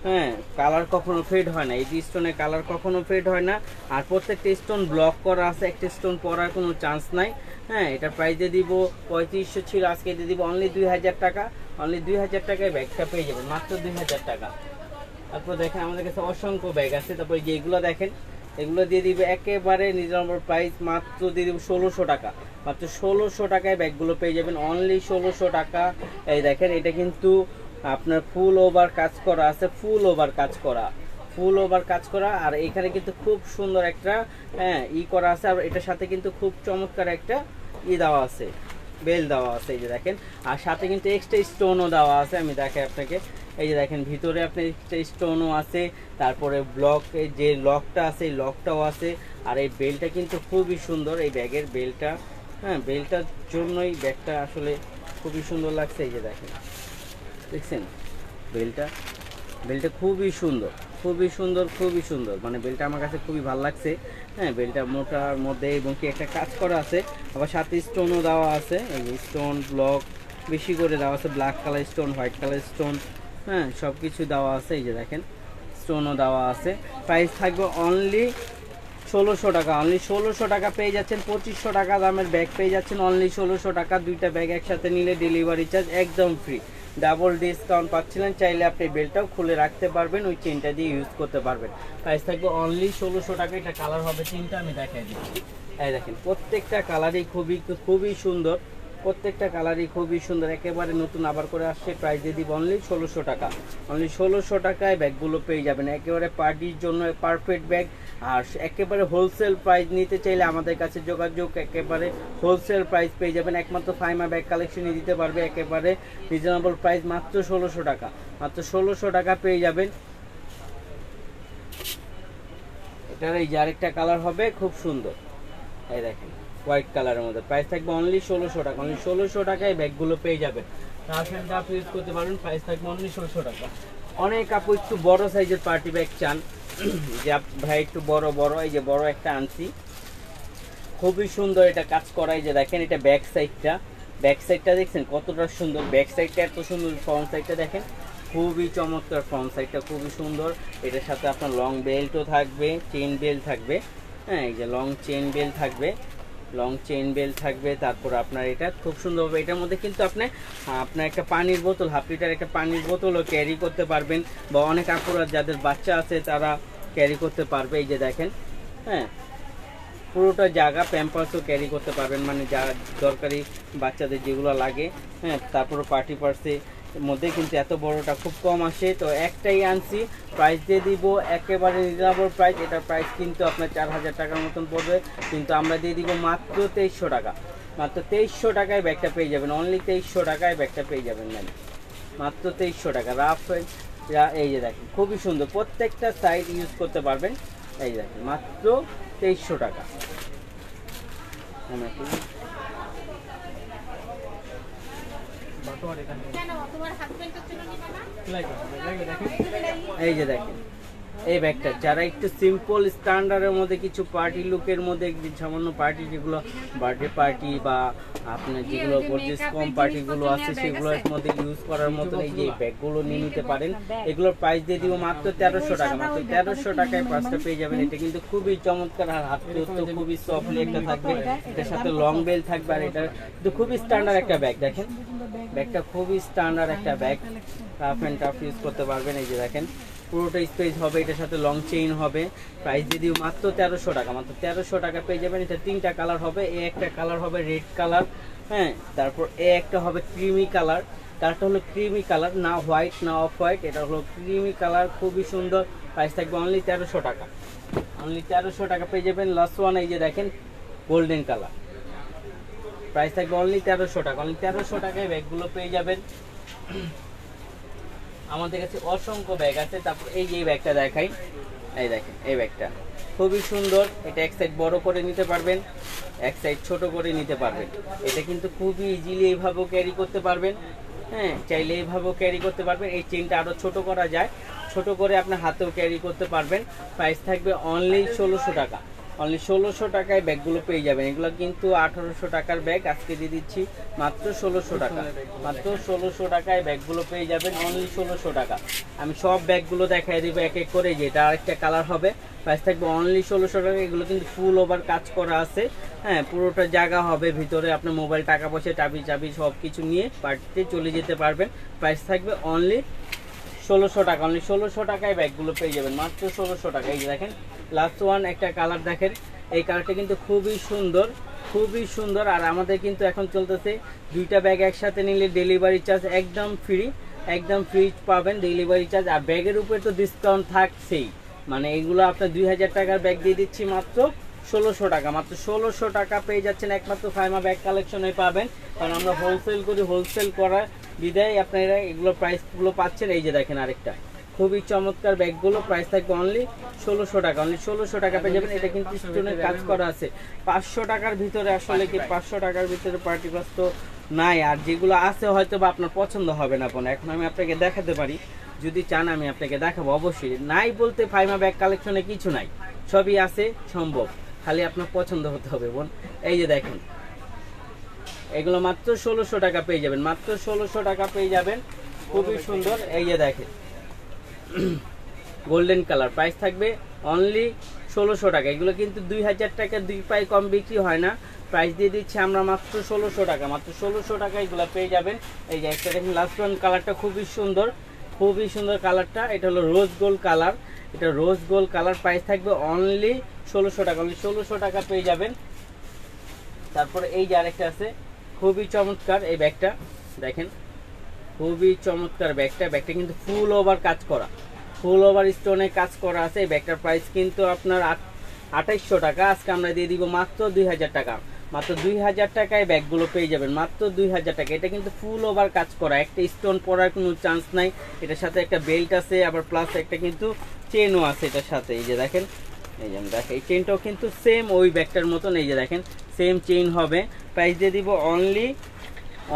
হ্যাঁ কালার কখনো ফেড হয় না, এডি স্টোনের কালার কখনো ফেড হয় না। আর প্রত্যেকটা স্টোন ব্লক করা আছে, একটা স্টোন পড়ার কোনো চান্স নাই। হ্যাঁ, এটা প্রাইস দিয়ে দিব 3500 ছিল, আজকে দিয়ে দিব অনলি 2000 টাকা। অনলি 2000 টাকায় ব্যাগটা পেয়ে যাবেন, মাত্র 2000 টাকা। তারপর দেখেন আমাদের কাছে অসংখ্য ব্যাগ আছে। তারপরে যেগুলো দেখেন এগুলো দিয়ে দিবে একেবারে রিজনেবল প্রাইস, মাত্র দিয়ে দিব 1600 টাকা। মাত্র 1600 টাকায় ব্যাগগুলো পেয়ে যাবেন, অনলি 1600 টাকা। এই দেখেন এটা কিন্তু আপনার ফুল ওভার কাজ করা আছে, ফুল ওভার কাজ করা, ফুল ওভার কাজ করা। আর এখানে কিন্তু খুব সুন্দর একটা হ্যাঁ করা আছে। আর এটার সাথে কিন্তু খুব চমৎকার একটা দেওয়া আছে, বেল দেওয়া আছে। এই যে দেখেন, আর সাথে কিন্তু এক্সট্রা স্টোনও দেওয়া আছে, আমি দেখাই আপনাকে। এই যে দেখেন ভিতরে আপনার এক্সট্রা স্টোনও আছে, তারপরে ব্লক যে লকটা আছে এই লকটাও আছে। আর এই বেলটা কিন্তু খুবই সুন্দর, এই ব্যাগের বেলটা হ্যাঁ বেলটার জন্যই ব্যাগটা আসলে খুবই সুন্দর লাগছে। এই যে দেখেন দেখছেন বেলটা, বেলটা খুবই সুন্দর, খুবই সুন্দর, খুবই সুন্দর, মানে বেলটা আমার কাছে খুবই ভালো লাগছে। হ্যাঁ, বেলটা মোটার মধ্যে এবং কি একটা কাজ করা আছে, আবার সাথে স্টোনও দেওয়া আছে। এই যে স্টোন ব্লক বেশি করে দেওয়া আছে, black colour stone, white colour stone, হ্যাঁ সব কিছু দেওয়া আছে। এই যে দেখেন স্টোনও দেওয়া আছে। প্রাইস থাকবে অনলি 1600 টাকা। অনলি 1600 টাকা পেয়ে যাচ্ছেন, 2500 টাকা দামের ব্যাগ পেয়ে যাচ্ছেন অনলি 1600 টাকা। দুইটা ব্যাগ একসাথে নিলে ডেলিভারি চার্জ একদম ফ্রি, ডাবল ডিসকাউন্ট পাচ্ছিলেন। চাইলে আপনি বেলটাও খুলে রাখতে পারবেন, ওই চেনটা দিয়ে ইউজ করতে পারবেন। প্রাইস থাকবে অনলি 1600 টাকা। এটা কালার হবে তিনটা, আমি দেখাই দিচ্ছি। এই দেখেন প্রত্যেকটা কালারই খুবই সুন্দর, প্রত্যেকটা কালারই খুবই সুন্দর, একেবারে নতুন আবার করে আসছে। প্রাইস দিয়ে দিব অনলি 1600 টাকা। অনলি 1600 টাকায় ব্যাগগুলো পেয়ে যাবেন, একেবারে পার্টির জন্য পারফেক্ট ব্যাগ। আর একেবারে হোলসেল প্রাইস নিতে চাইলে আমাদের কাছে যোগাযোগ, একেবারে হোলসেল প্রাইস পেয়ে যাবেন। একমাত্র ফাইমা ব্যাগ কালেকশনই দিতে পারবে একেবারে রিজনেবল প্রাইস, মাত্র 1600 টাকা। মাত্র 1600 টাকা পেয়ে যাবেন। এটার এই যে আরেকটা কালার হবে খুব সুন্দর, এই দেখেন হোয়াইট কালারের মধ্যে। প্রাইস থাকবে অনলি 1600 টাকা। অনলি 1600 টাকায় ব্যাগগুলো পেয়ে যাবেন, রাফ এন্ড টাফ ইউজ করতে পারবেন। প্রাইস থাকবে অনলি 1600 টাকা। অনেক আপু একটু বড় সাইজের পার্টি ব্যাগ চান, যে ভাই একটু বড় বড়, এই যে বড় একটা আনছি, খুবই সুন্দর এটা কাজ করা। এই যে দেখেন এটা ব্যাক সাইডটা দেখছেন কতটা সুন্দর, ব্যাক সাইডটা এত সুন্দর, ফ্রন্ট সাইডটা দেখেন খুবই চমৎকার, ফ্রন্ট সাইডটা খুবই সুন্দর। এটার সাথে আপনার লং বেল্টও থাকবে, চেইন বেল্ট থাকবে। হ্যাঁ, এই যে লং চেইন বেল্ট থাকবে, লং চেইন বেল থাকবে। তারপর আপনার এটা খুব সুন্দর হবে। এটার মধ্যে কিন্তু আপনার একটা পানির বোতল, হাফ লিটার একটা পানির বোতলও ক্যারি করতে পারবেন, বা অনেক আপুরা যাদের বাচ্চা আছে তারা ক্যারি করতে পারবে। এই যে দেখেন, হ্যাঁ পুরোটা জায়গা প্যাম্পাসও ক্যারি করতে পারবেন, মানে যা দরকারি বাচ্চাদের যেগুলো লাগে। হ্যাঁ তারপরে পার্টি পার্সের মধ্যে কিন্তু এত বড়টা খুব কম আসে, তো একটাই আনছি। প্রাইস দিয়ে দিব একেবারে রিজনেবল প্রাইস। এটার প্রাইস কিন্তু আপনার 4000 টাকার মতন পড়বে, কিন্তু আমরা দিয়ে দিব মাত্র 2300 টাকা। মাত্র 2300 টাকায় ব্যাগটা পেয়ে যাবেন, অনলি 2300 টাকায় ব্যাগটা পেয়ে যাবেন ম্যাম, মাত্র 2300 টাকা। রাফ এই যে দেখেন খুবই সুন্দর, প্রত্যেকটা সাইজ ইউজ করতে পারবেন। এই দেখেন মাত্র 2300 টাকা। এই যে দেখেন এই ব্যাগটা, যারা একটু সিম্পল স্ট্যান্ডার্ডের মধ্যে কিছু পার্টি লুকের মধ্যে সামান্য পার্টি, যেগুলো বার্থডে পার্টি বা আপনার যেগুলো গর্জিয়াস কম পার্টিগুলো আছে সেগুলোর মধ্যে ইউজ করার মতো এই যে ব্যাগগুলো নিয়ে নিতে পারেন। এগুলোর প্রাইস দিয়ে দিব মাত্র 1300 টাকা। মাত্র 1300 টাকায় পাঁচটা পেয়ে যাবেন। এটা কিন্তু খুবই চমৎকার, আর হাতে তো খুবই সফটলি একটা থাকবে, এটার সাথে লং বেল থাকবে। আর এটা কিন্তু খুবই স্ট্যান্ডার্ড একটা ব্যাগ। দেখেন ব্যাগটা খুবই স্ট্যান্ডার্ড একটা bag, rough and tough use করতে পারবেন। এই যে দেখেন পুরোটা স্পেস হবে, এটার সাথে লং চেইন হবে। প্রাইস দিয়ে দিব মাত্র 1300 টাকা। মাত্র 1300 টাকা পেয়ে যাবেন। এটা 3টা কালার হবে, একটা কালার হবে রেড কালার, হ্যাঁ তারপর একটা হবে ক্রিমি কালার, তারটা হলো ক্রিমি কালার, না হোয়াইট না অফ হোয়াইট, এটা হলো ক্রিমি কালার, খুবই সুন্দর। প্রাইস থাকবে অনলি 1300 টাকা। অনলি 1300 টাকা পেয়ে যাবেন। লাস্ট ওয়ান এই যে দেখেন গোল্ডেন কালার, প্রাইস থাকবে অনলি 1300 টাকা। অনলি 1300 টাকায় ব্যাগগুলো পেয়ে যাবেন। আমাদের কাছে অসংখ্য ব্যাগ আছে। তারপর এই যে ব্যাগটা দেখাই, এই দেখেন এই ব্যাগটা খুবই সুন্দর। এটা এক সাইড বড় করে নিতে পারবেন, এক সাইড ছোট করে নিতে পারবেন। এটা কিন্তু খুবই ইজিলি এইভাবেও ক্যারি করতে পারবেন, হ্যাঁ চাইলে এইভাবেও ক্যারি করতে পারবেন। এই চেনটা আরও ছোট করা যায়, ছোট করে আপনার হাতেও ক্যারি করতে পারবেন। প্রাইস থাকবে অনলি 1600 টাকা। অনলি 1600 টাকায় ব্যাগগুলো পেয়ে যাবেন। এগুলো কিন্তু 1800 টাকার ব্যাগ, আজকে দিয়ে দিচ্ছি মাত্র 1600 টাকা। মাত্র 1600 টাকায় ব্যাগগুলো পেয়ে যাবেন, অনলি 1600 টাকা। আমি সব ব্যাগগুলো দেখাই দিব এক এক করে, যেটা আরেকটা কালার হবে। প্রাইস থাকবে অনলি 1600 টাকা। এগুলো কিন্তু ফুল ওভার কাজ করা আছে, হ্যাঁ পুরোটা জায়গা হবে ভিতরে, আপনার মোবাইল টাকা পয়সা চাবি সব কিছু নিয়ে পার্টিতে চলে যেতে পারবেন। প্রাইস থাকবে অনলি 1600 টাকা। অনলি 1600 টাকায় ব্যাগগুলো পেয়ে যাবেন, মাত্র 1600 টাকা। এই যে দেখেন লাস্ট ওয়ান একটা কালার দেখেন, এই কালারটা কিন্তু খুবই সুন্দর, খুবই সুন্দর। আর আমাদের কিন্তু এখন চলতেছে 2টা ব্যাগ একসাথে নিলে ডেলিভারি চার্জ একদম ফ্রি, একদম ফ্রি পাবেন ডেলিভারি চার্জ। আর ব্যাগের উপরে তো ডিসকাউন্ট থাকছেই, মানে এগুলো আপনার 2000 টাকার ব্যাগ দিয়ে দিচ্ছি মাত্র 1600 টাকা। মাত্র 1600 টাকা পেয়ে যাচ্ছেন, একমাত্র ফাইমা ব্যাগ কালেকশনে পাবেন। কারণ আমরা হোলসেল করি, হোলসেল করার বিদায় আপনারা এগুলো প্রাইসগুলো পাচ্ছেন। এই যে দেখেন আরেকটা খুবই চমৎকার ব্যাগগুলো, প্রাইস থাকবে অনলি 1600 টাকা। অনলি 1600 টাকা পেয়ে যাবেন। এটা কিন্তু স্টোনের কাজ করা আছে। 500 টাকার ভিতরে আসলে কি 500 টাকার ভিতরে পার্টি প্লাস তো নাই, আর যেগুলো আছে হয়তো বা আপনার পছন্দ হবে না। এখন আমি আপনাকে দেখাতে পারি, যদি চান আমি আপনাকে দেখাবো। অবশ্যই নাই বলতে ফাইমা ব্যাগ কালেকশনে কিছু নাই, সবই আছে সম্ভব, খালি আপনার পছন্দ হতে হবে বোন। এই যে দেখেন এগুলো মাত্র 1600 টাকা পেয়ে যাবেন, মাত্র 1600 টাকা পেয়ে যাবেন, খুবই সুন্দর। এই যে দেখেন গোল্ডেন কালার, প্রাইস থাকবে অনলি 1600 টাকা। এগুলো কিন্তু 2000 টাকা 2 পাই কম বিক্রি হয় না, প্রাইস দিয়ে দিচ্ছি আমরা মাত্র 1600 টাকা। মাত্র 1600 টাকা এগুলো পেয়ে যাবেন। এই যে একটা দেখেন লাস্ট ওয়ান কালারটা খুবই সুন্দর, খুবই সুন্দর কালারটা। এটা হলো রোজ গোল্ড কালার, এটা রোজ গোল্ড কালার, প্রাইস থাকবে অনলি 1600 টাকা। অনলি 1600 টাকা পেয়ে যাবেন। তারপরে এই যে আরেকটা আছে খুবই চমৎকার, এই ব্যাগটা দেখেন খুবই চমৎকার ব্যাগটা। ব্যাগটা কিন্তু ফুল ওভার কাজ করা, ফুল ওভার স্টোনে কাজ করা আছে। এই ব্যাগটার প্রাইস কিন্তু আপনার 2800 টাকা। আজকে আমরা দিয়ে দিব মাত্র 2000 টাকা। মাত্র 2000 টাকায় ব্যাগগুলো পেয়ে যাবেন, মাত্র 2000 টাকা। এটা কিন্তু ফুল ওভার কাজ করা, একটা স্টোন পড়ার কোনো চান্স নাই। এটার সাথে একটা বেল্ট আছে, আবার প্লাস একটা কিন্তু চেনও আছে এটার সাথে। এই যে দেখেন, এই যে দেখেন এই চেনটাও কিন্তু সেম ওই ব্যাগটার মতন। এই যে দেখেন সেম চেইন হবে। প্রাইস দিয়ে দিব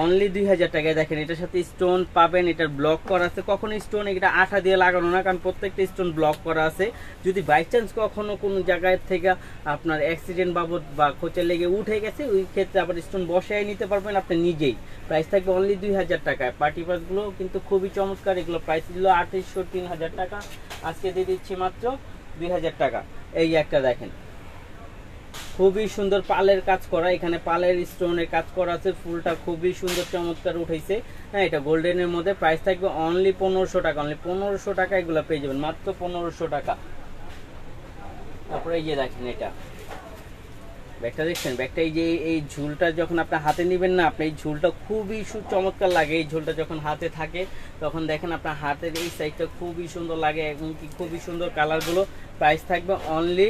অনলি 2000 টাকায়। দেখেন এটার সাথে স্টোন পাবেন, এটার ব্লক করা আছে। কখনো স্টোন এটা আঠা দিয়ে লাগানো না, কারণ প্রত্যেকটা স্টোন ব্লক করা আছে। যদি বাই চান্স কখনো কোনো জায়গায় থেকে আপনার অ্যাক্সিডেন্ট বাবদ বা খোঁচে লেগে উঠে গেছে, ওই ক্ষেত্রে আবার স্টোন বসায় নিতে পারবেন আপনি নিজেই। প্রাইস থাকবে অনলি 2000 টাকায়। পার্টি পাসগুলো কিন্তু খুবই চমৎকার, এগুলো প্রাইস ছিল 2800 3000 টাকা, আজকে দিয়ে দিচ্ছি মাত্র 2000 টাকা। এই একটা দেখেন খুবই সুন্দর পালের কাজ করা, এখানে পালের স্টোনের কাজ করা আছে, ফুলটা খুবই সুন্দর চমৎকার উঠেছে। হ্যাঁ, এটা গোল্ডেনের মধ্যে, প্রাইস থাকবে অনলি 1500 টাকা, অনলি 1500 টাকা এগুলো পেয়ে যাবেন, মাত্র 1500 টাকা। তারপরে এই যে দেখেন এটা ব্যাগটা দেখছেন, ব্যাগটা এই যে এই ঝুলটা যখন আপনার হাতে নেবেন না, আপনি এই ঝুলটা খুবই চমৎকার লাগে। এই ঝুলটা যখন হাতে থাকে তখন দেখেন আপনার হাতের এই সাইডটা খুবই সুন্দর লাগে এবং কি খুবই সুন্দর কালারগুলো। প্রাইস থাকবে অনলি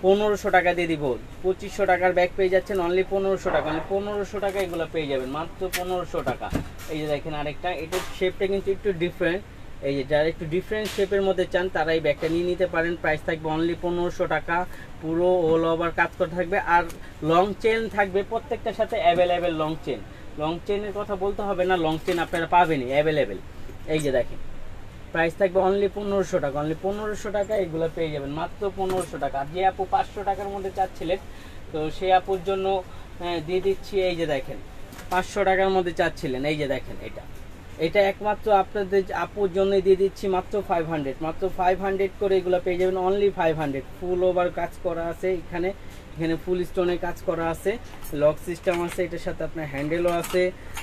1500 টাকা দিয়ে দিব। 2500 টাকার ব্যাগ পেয়ে যাচ্ছেন অনলি 1500 টাকা, অনলি 1500 টাকা এগুলো পেয়ে যাবেন, মাত্র 1500 টাকা। এই যে দেখেন আরেকটা, এটার শেপটা কিন্তু একটু ডিফারেন্ট। এই যে যারা একটু ডিফারেন্ট শেপের মধ্যে চান তারা এই ব্যাগটা নিয়ে নিতে পারেন। প্রাইস থাকবে অনলি 1500 টাকা, পুরো অল ওভার কাজ করা থাকবে আর লং চেন থাকবে প্রত্যেকটার সাথে অ্যাভেলেবেল লং চেন। লং চেনের কথা বলতে হবে না, লং চেন আপনারা পাবেনই অ্যাভেলেবেল। এই যে দেখেন প্রাইস থাকবে অনলি 1500 টাকা, অনলি 1500 টাকা এগুলো পেয়ে যাবেন, মাত্র 1500 টাকা। আর যে আপু 500 টাকার মধ্যে চাচ্ছিলেন তো সেই আপুর জন্য দিয়ে দিচ্ছি, এই যে দেখেন 500 টাকার মধ্যে চাচ্ছিলেন, এই যে দেখেন এটা একমাত্র আপনাদের আপুর জন্য দিয়ে দিচ্ছি মাত্র 500, মাত্র 500 করে এগুলো পেয়ে যাবেন অনলি 500। ফুল ওভার কাজ করা আছে, এখানে ফুল স্টোনের কাজ করা আছে, লক সিস্টেম আছে, এটার সাথে আপনার হ্যান্ডেলও আছে,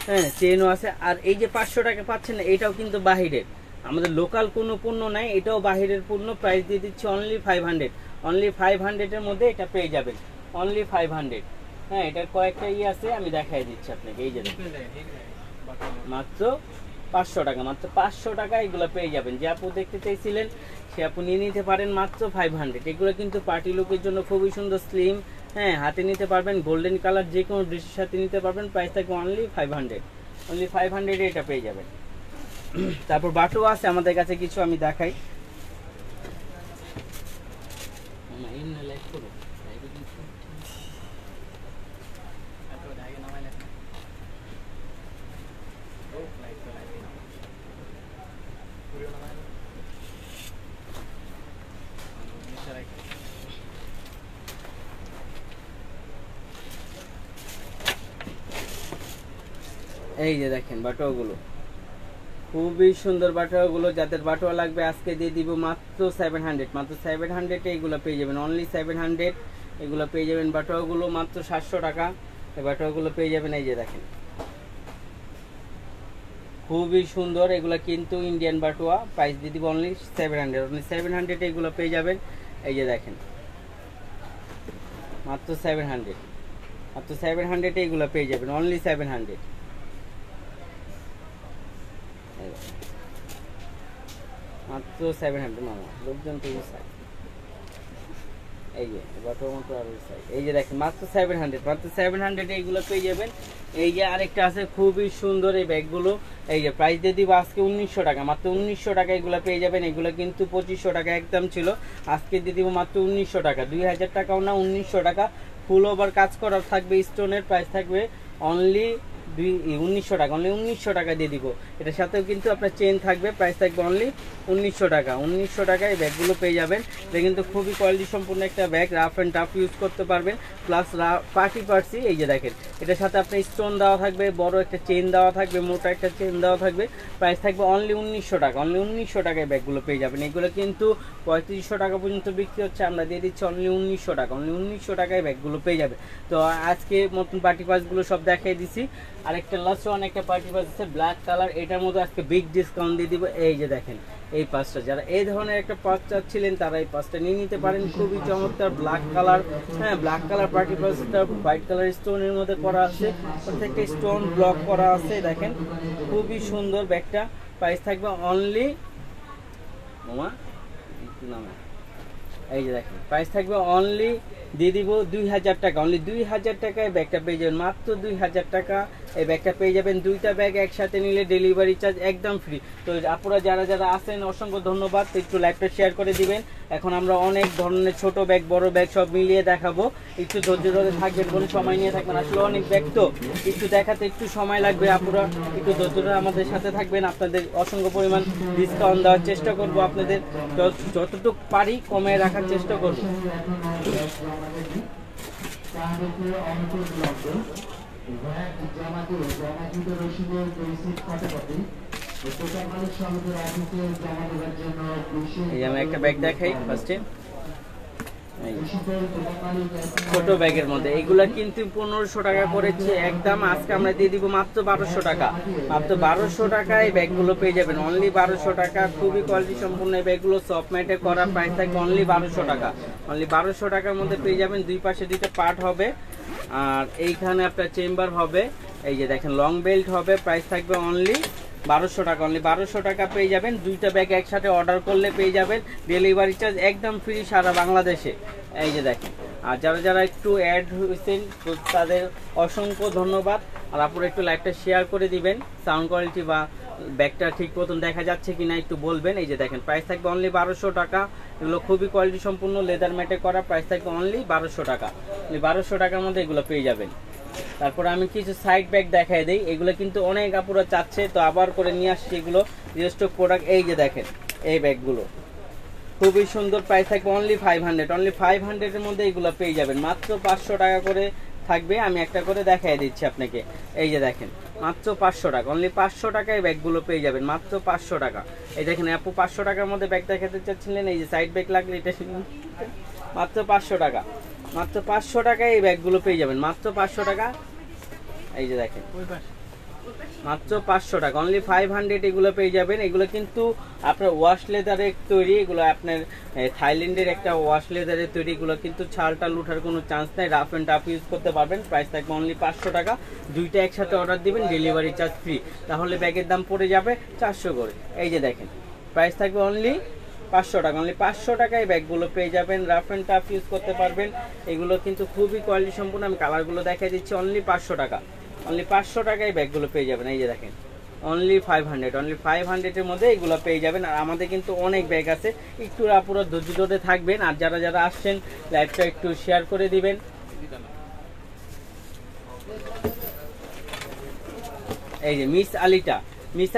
হ্যাঁ চেনও আছে। আর এই যে 500 টাকা পাচ্ছেন না, এটাও কিন্তু বাহিরের, আমাদের লোকাল কোনো পণ্য নাই, এটাও বাহিরের পণ্য। প্রাইস দিয়ে দিচ্ছি অনলি 500, অনলি 500-এর মধ্যে এটা পেয়ে যাবেন অনলি 500। হ্যাঁ, এটার কয়েকটা আছে, আমি দেখাই দিচ্ছি আপনাকে। এই যে মাত্র 500 টাকা, মাত্র 500 টাকা এগুলো পেয়ে যাবেন। যে আপু দেখতে চাইছিলেন সে আপু নিয়ে নিতে পারেন মাত্র 500। এগুলো কিন্তু পার্টি লুকের জন্য খুবই সুন্দর, স্লিম, হ্যাঁ হাতে নিতে পারবেন, গোল্ডেন কালার যে কোনো ড্রেসের সাথে নিতে পারবেন। প্রাইস থাকবে অনলি 500, অনলি 500 এটা পেয়ে যাবেন। তারপর বাটু আছে আমাদের কাছে কিছু, আমি দেখাই। এই যে দেখেন বাটুয়াগুলো খুবই সুন্দর, বাটুয়াগুলো যাদের বাটুয়া লাগবে আজকে দিয়ে দিব মাত্র 700, মাত্র 700 এগুলো পেয়ে যাবেন, অনলি 700 এগুলো পেয়ে যাবেন। বাটুয়াগুলো মাত্র 700 টাকা এই বাটুয়াগুলো পেয়ে যাবেন। এই যে দেখেন খুবই সুন্দর, এগুলো কিন্তু ইন্ডিয়ান বাটুয়া। প্রাইস দিয়ে দিব অনলি 700, অনলি 700 এগুলো পেয়ে যাবেন। এই যে দেখেন মাত্র 700, মাত্র 700 এগুলো পেয়ে যাবেন, অনলি 700। মাত্র 700 মামা, লোকজন তো এই যে বাটুয়ার মতো আর এই যে দেখেন মাত্র 700, মাত্র 700 এইগুলো পেয়ে যাবেন। এই যে আরেকটা আছে খুবই সুন্দর এই ব্যাগগুলো, এই যে প্রাইস দিয়ে দিব আজকে 1900 টাকা, মাত্র 1900 টাকা এগুলো পেয়ে যাবেন। এগুলো কিন্তু 2500 টাকা একদম ছিল, আজকে দিয়ে দিব মাত্র 1900 টাকা, 2000 টাকাও না, 1900 টাকা। ফুল ওভার কাজ করা থাকবে স্টোনের, প্রাইস থাকবে অনলি 1900 টাকা, অনলি 1900 টাকা দিয়ে দিব। এটার সাথেও কিন্তু আপনার চেন থাকবে, প্রাইস থাকবে অনলি 1900 টাকা, 1900 টাকায় এই ব্যাগগুলো পেয়ে যাবেন। এটা কিন্তু খুবই কোয়ালিটি সম্পূর্ণ একটা bag, rough and tough use করতে পারবেন, প্লাস পার্টি পার্সি। এই যে দেখেন এটার সাথে আপনার স্টোন দেওয়া থাকবে, বড় একটা চেন দেওয়া থাকবে, মোটা একটা চেন দেওয়া থাকবে। প্রাইস থাকবে অনলি 1900 টাকা, অনলি 1900 টাকায় ব্যাগগুলো পেয়ে যাবেন। এগুলো কিন্তু 3500 টাকা পর্যন্ত বিক্রি হচ্ছে, আমরা দিয়ে দিচ্ছি অনলি 1900 টাকা, অনলি 1900 টাকায় ব্যাগগুলো পেয়ে যাবে। তো আজকে নতুন পার্টি পার্সগুলো সব দেখিয়ে দিছি। আরেকটা লাস্ট ওয়ান একটা পার্টি পার্স আছে ব্ল্যাক কালার, এটার মধ্যে আজকে বিগ ডিসকাউন্ট দিয়ে দিব। এই যে দেখেন এই পাঁচটা, যারা এই ধরনের একটা পার্স চাচ্ছিলেন তারা এই পাঁচটা নিয়ে নিতে পারেন। খুবই চমৎকার ব্ল্যাক কালার, হ্যাঁ ব্ল্যাক কালার পার্টি পার্সটা হোয়াইট কালার স্টোনের মধ্যে করা আছে, প্রত্যেকটা স্টোন ব্লক করা আছে। দেখেন খুবই সুন্দর ব্যাগটা। প্রাইস থাকবে অনলি এই যে দেখেন প্রাইস থাকবে অনলি দিয়ে দিব 2000 টাকা, অনলি 2000 টাকায় ব্যাগটা পেয়ে যাবেন, মাত্র 2000 টাকা এই ব্যাগটা পেয়ে যাবেন। দুইটা ব্যাগ একসাথে নিলে ডেলিভারি চার্জ একদম ফ্রি। তো আপনারা যারা যারা আছেন অসংখ্য ধন্যবাদ, একটু লাইভটা শেয়ার করে দিবেন। এখন আমরা অনেক ধরনের ছোট ব্যাগ বড় ব্যাগ সব মিলিয়ে দেখাবো, একটু ধৈর্য ধরে থাকবেন, কোনো সময় নিয়ে থাকবেন। আসলে অনেক ব্যাগ তো একটু দেখাতে একটু সময় লাগবে, আপনারা একটু ধৈর্য ধরে আমাদের সাথে থাকবেন। আপনাদের অসংখ্য পরিমাণ ডিসকাউন্ট দেওয়ার চেষ্টা করব, আপনাদের যতটুকু পারি কমে রাখার চেষ্টা করব। এই আমি একটা ব্যাগ দেখাই ফার্স্টে। ছোট ব্যাগের মধ্যে এগুলা কিন্তু 1500 টাকা করেছে একদম, আজকে আমরা দিয়ে দিব মাত্র 1200 টাকা। মাত্র 1200 টাকায় ব্যাগগুলো পেয়ে যাবেন, অনলি 1200 টাকা। খুবই কোয়ালিটি সম্পূর্ণ এই ব্যাগগুলো সফট ম্যাটে করা, প্রাইস থাকবে অনলি 1200 টাকা। অনলি 1200 টাকার মধ্যে পেয়ে যাবেন। দুই পাশে দুইটা পার্ট হবে, আর এইখানে আপনার চেম্বার হবে। এই যে দেখেন লং বেল্ট হবে, প্রাইস থাকবে অনলি 1200 টাকা। অনলি 1200 টাকা পেয়ে যাবেন। দুইটা ব্যাগ একসাথে অর্ডার করলে পেয়ে যাবেন ডেলিভারি চার্জ একদম ফ্রি সারা বাংলাদেশে। এই যে দেখেন, আর যারা যারা একটু অ্যাড হয়েছেন তাদের অসংখ্য ধন্যবাদ। আর আপনারা একটু লাইভটা শেয়ার করে দিবেন, সাউন্ড কোয়ালিটি বা ব্যাগটা ঠিক মতন দেখা যাচ্ছে কিনা একটু বলবেন। এই যে দেখেন প্রাইস থাকবে অনলি 1200 টাকা। এগুলো খুবই কোয়ালিটি সম্পূর্ণ লেদার ম্যাটে করা, প্রাইস থাকবে অনলি 1200 টাকা। 1200 টাকার মধ্যে এগুলো পেয়ে যাবেন। তারপর আমি কিছু সাইড ব্যাগ দেখাই দিই, এগুলো কিন্তু অনেক আপুরা চাচ্ছে, তো আবার করে নিয়ে আসছি এগুলো রিস্টক প্রোডাক্ট। এই যে দেখেন এই ব্যাগগুলো খুবই সুন্দর, প্রাইস থাকবে অনলি 500। অনলি 500 এর মধ্যে এগুলো পেয়ে যাবেন। মাত্র 500 টাকা করে থাকবে, আমি একটা করে দেখাই দিচ্ছি আপনাকে। এই যে দেখেন মাত্র 500 টাকা, অনলি 500 টাকায় ব্যাগগুলো পেয়ে যাবেন, মাত্র 500 টাকা। এই দেখেন আপু 500 টাকার মধ্যে ব্যাগ দেখাতে চাচ্ছিলেন, এই যে সাইড ব্যাগ লাগলে এটা মাত্র 500 টাকা। মাত্র 500 টাকায় এই ব্যাগগুলো পেয়ে যাবেন, মাত্র 500 টাকা। এই যে দেখেন মাত্র 500 টাকা, অনলি 500 এগুলো পেয়ে যাবেন। এগুলো কিন্তু আপনার ওয়াশ লেদারের তৈরি, এগুলো আপনার থাইল্যান্ডের একটা ওয়াশ লেদারের তৈরি। এগুলো কিন্তু ছালটা লুঠার কোনো চান্স নাই, রাফ অ্যান্ড টাফ ইউজ করতে পারবেন। প্রাইস থাকবে অনলি 500 টাকা। দুইটা একসাথে অর্ডার দিবেন, ডেলিভারি চার্জ ফ্রি, তাহলে ব্যাগের দাম পড়ে যাবে 400 করে। এই যে দেখেন প্রাইস থাকবে অনলি 500 টাকা। অনলি 500 টাকায় ব্যাগগুলো পেয়ে যাবেন, রাফ অ্যান্ড টাফ ইউজ করতে পারবেন। এগুলো কিন্তু খুবই কোয়ালিটি সম্পূর্ণ, আমি কালারগুলো দেখাই দিচ্ছি। অনলি 500 টাকা, অনলি 500 টাকায় ব্যাগগুলো পেয়ে যাবেন। এই যে দেখেন অনলি 500, অনলি 500 এর মধ্যে এগুলো পেয়ে যাবেন। আর আমাদের কিন্তু অনেক ব্যাগ আছে, একটু পুরো ধৈর্য ধরে থাকবেন। আর যারা যারা আসছেন লাইভটা একটু শেয়ার করে দিবেন। এই যে মিস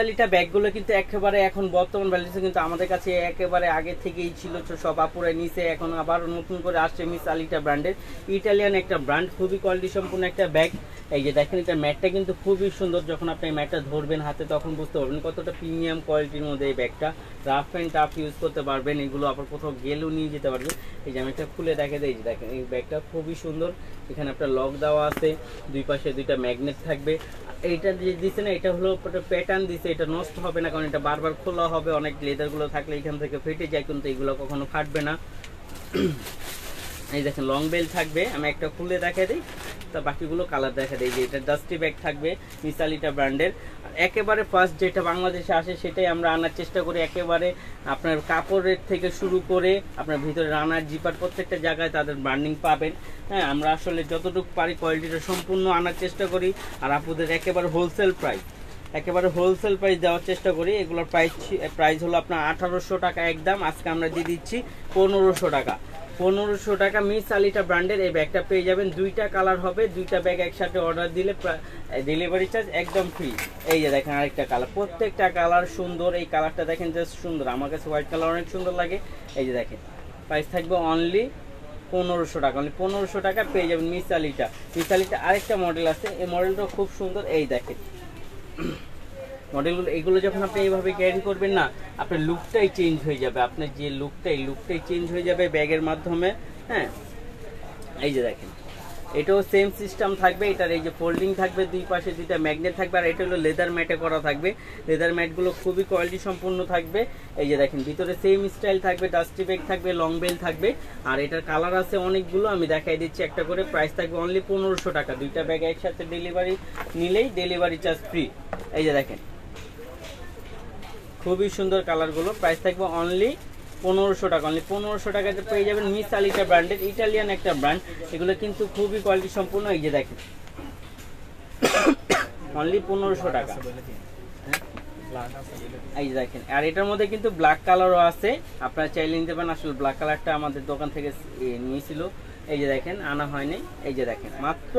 আলিটা ব্যাগগুলো কিন্তু একেবারে এখন বর্তমান ব্যালেন্সে কিন্তু আমাদের কাছে একেবারে আগে থেকেই ছিল, সব আপুরে নিচে, এখন আবার নতুন করে আসছে মিস আলিটা ব্র্যান্ডের। ইটালিয়ান একটা ব্র্যান্ড, খুবই কোয়ালিটি সম্পূর্ণ একটা ব্যাগ। এই যে দেখেন এটা ম্যাটটা কিন্তু খুবই সুন্দর, যখন আপনি ম্যাটটা ধরবেন হাতে তখন বুঝতে পারবেন কতটা প্রিমিয়াম কোয়ালিটির মধ্যে এই ব্যাগটা। রাফ অ্যান্ড টাফ ইউজ করতে পারবেন, এগুলো আবার কোথাও গেলেও নিয়ে যেতে পারবেন। এই যে আমি একটা খুলে দেখে দিই, দেখেন এই ব্যাগটা খুবই সুন্দর। এখানে একটা লক দেওয়া আছে, দুই পাশে দুইটা ম্যাগনেট থাকবে। এইটা যে দিচ্ছে না, এটা হলো প্যাটার্ন দিচ্ছে, এটা নষ্ট হবে না, কারণ এটা বারবার খোলা হবে। অনেক লেদারগুলো থাকলে এখান থেকে ফেটে যায়, কিন্তু এগুলো কখনো ফাটবে না। এই দেখেন লং বেল থাকবে, আমি একটা খুলে দেখা দিই, তা বাকিগুলো কালার দেখা দিই। যে এটা ডাস্টি ব্যাগ থাকবে মিস আলিটা ব্র্যান্ডের। একেবারে ফার্স্ট যেটা বাংলাদেশে আসে সেটাই আমরা আনার চেষ্টা করি। একেবারে আপনার কাপড়ের থেকে শুরু করে আপনার ভিতরে রানার জিপার প্রত্যেকটা জায়গায় তাদের ব্র্যান্ডিং পাবেন। হ্যাঁ, আমরা আসলে যতটুকু পারি কোয়ালিটিটা সম্পূর্ণ আনার চেষ্টা করি। আর আপনাদের একেবারে হোলসেল প্রাইস দেওয়ার চেষ্টা করি। এগুলোর প্রাইস হলো আপনার 1800 টাকা একদম, আজকে আমরা দিয়ে দিচ্ছি 1500 টাকা। 1500 টাকা মিস আলিটা ব্র্যান্ডের এই ব্যাগটা পেয়ে যাবেন। দুইটা কালার হবে, দুইটা ব্যাগ একসাথে অর্ডার দিলে ডেলিভারি চার্জ একদম ফ্রি। এই যে দেখেন আরেকটা কালার, প্রত্যেকটা কালার সুন্দর। এই কালারটা দেখেন জাস্ট সুন্দর, আমার কাছে হোয়াইট কালার অনেক সুন্দর লাগে। এই যে দেখেন প্রাইস থাকবে অনলি 1500 টাকা। অনলি 1500 টাকা পেয়ে যাবেন মিস আলিটা। আরেকটা মডেল আছে, এই মডেলটা খুব সুন্দর। এই দেখেন মডেলগুলো, এগুলো যখন আপনি এইভাবে ক্যারি করবেন না, আপনার লুকটাই চেঞ্জ হয়ে যাবে। আপনার যে লুকটাই চেঞ্জ হয়ে যাবে ব্যাগের মাধ্যমে। হ্যাঁ, এই যে দেখেন এটাও সেম সিস্টেম থাকবে। এটার এই যে ফোল্ডিং থাকবে, দুই পাশে দুইটা ম্যাগনেট থাকবে। আর এটা হলো লেদার ম্যাটে করা থাকবে। লেদার ম্যাটগুলো খুবই কোয়ালিটি সম্পূর্ণ থাকবে। এই যে দেখেন ভিতরে সেম স্টাইল থাকবে, ডাস্টি ব্যাগ থাকবে, লং বেল থাকবে। আর এটার কালার আছে অনেকগুলো, আমি দেখাই দিচ্ছি একটা করে। প্রাইস থাকবে অনলি 1500 টাকা। দুইটা ব্যাগ একসাথে ডেলিভারি নিলেই ডেলিভারি চার্জ ফ্রি। এই যে দেখেন খুবই সুন্দর কালারগুলো, প্রাইস থাকবে অনলি 1500 টাকা। অনলি 1500 টাকাতে পেয়ে যাবেন মিস আলিটা ব্র্যান্ডের, ইটালিয়ান একটা ব্র্যান্ড। এগুলো কিন্তু খুবই কোয়ালিটি সম্পূর্ণ। এই যে দেখেন অনলি 1500 টাকা। এই যে দেখেন, আর এটার মধ্যে কিন্তু ব্ল্যাক কালারও আছে, আপনারা চাইলে নিতে পারেন। আসলে ব্ল্যাক কালারটা আমাদের দোকান থেকে নিয়েছিল, এই যে দেখেন আনা হয়নি। এই যে দেখেন মাত্র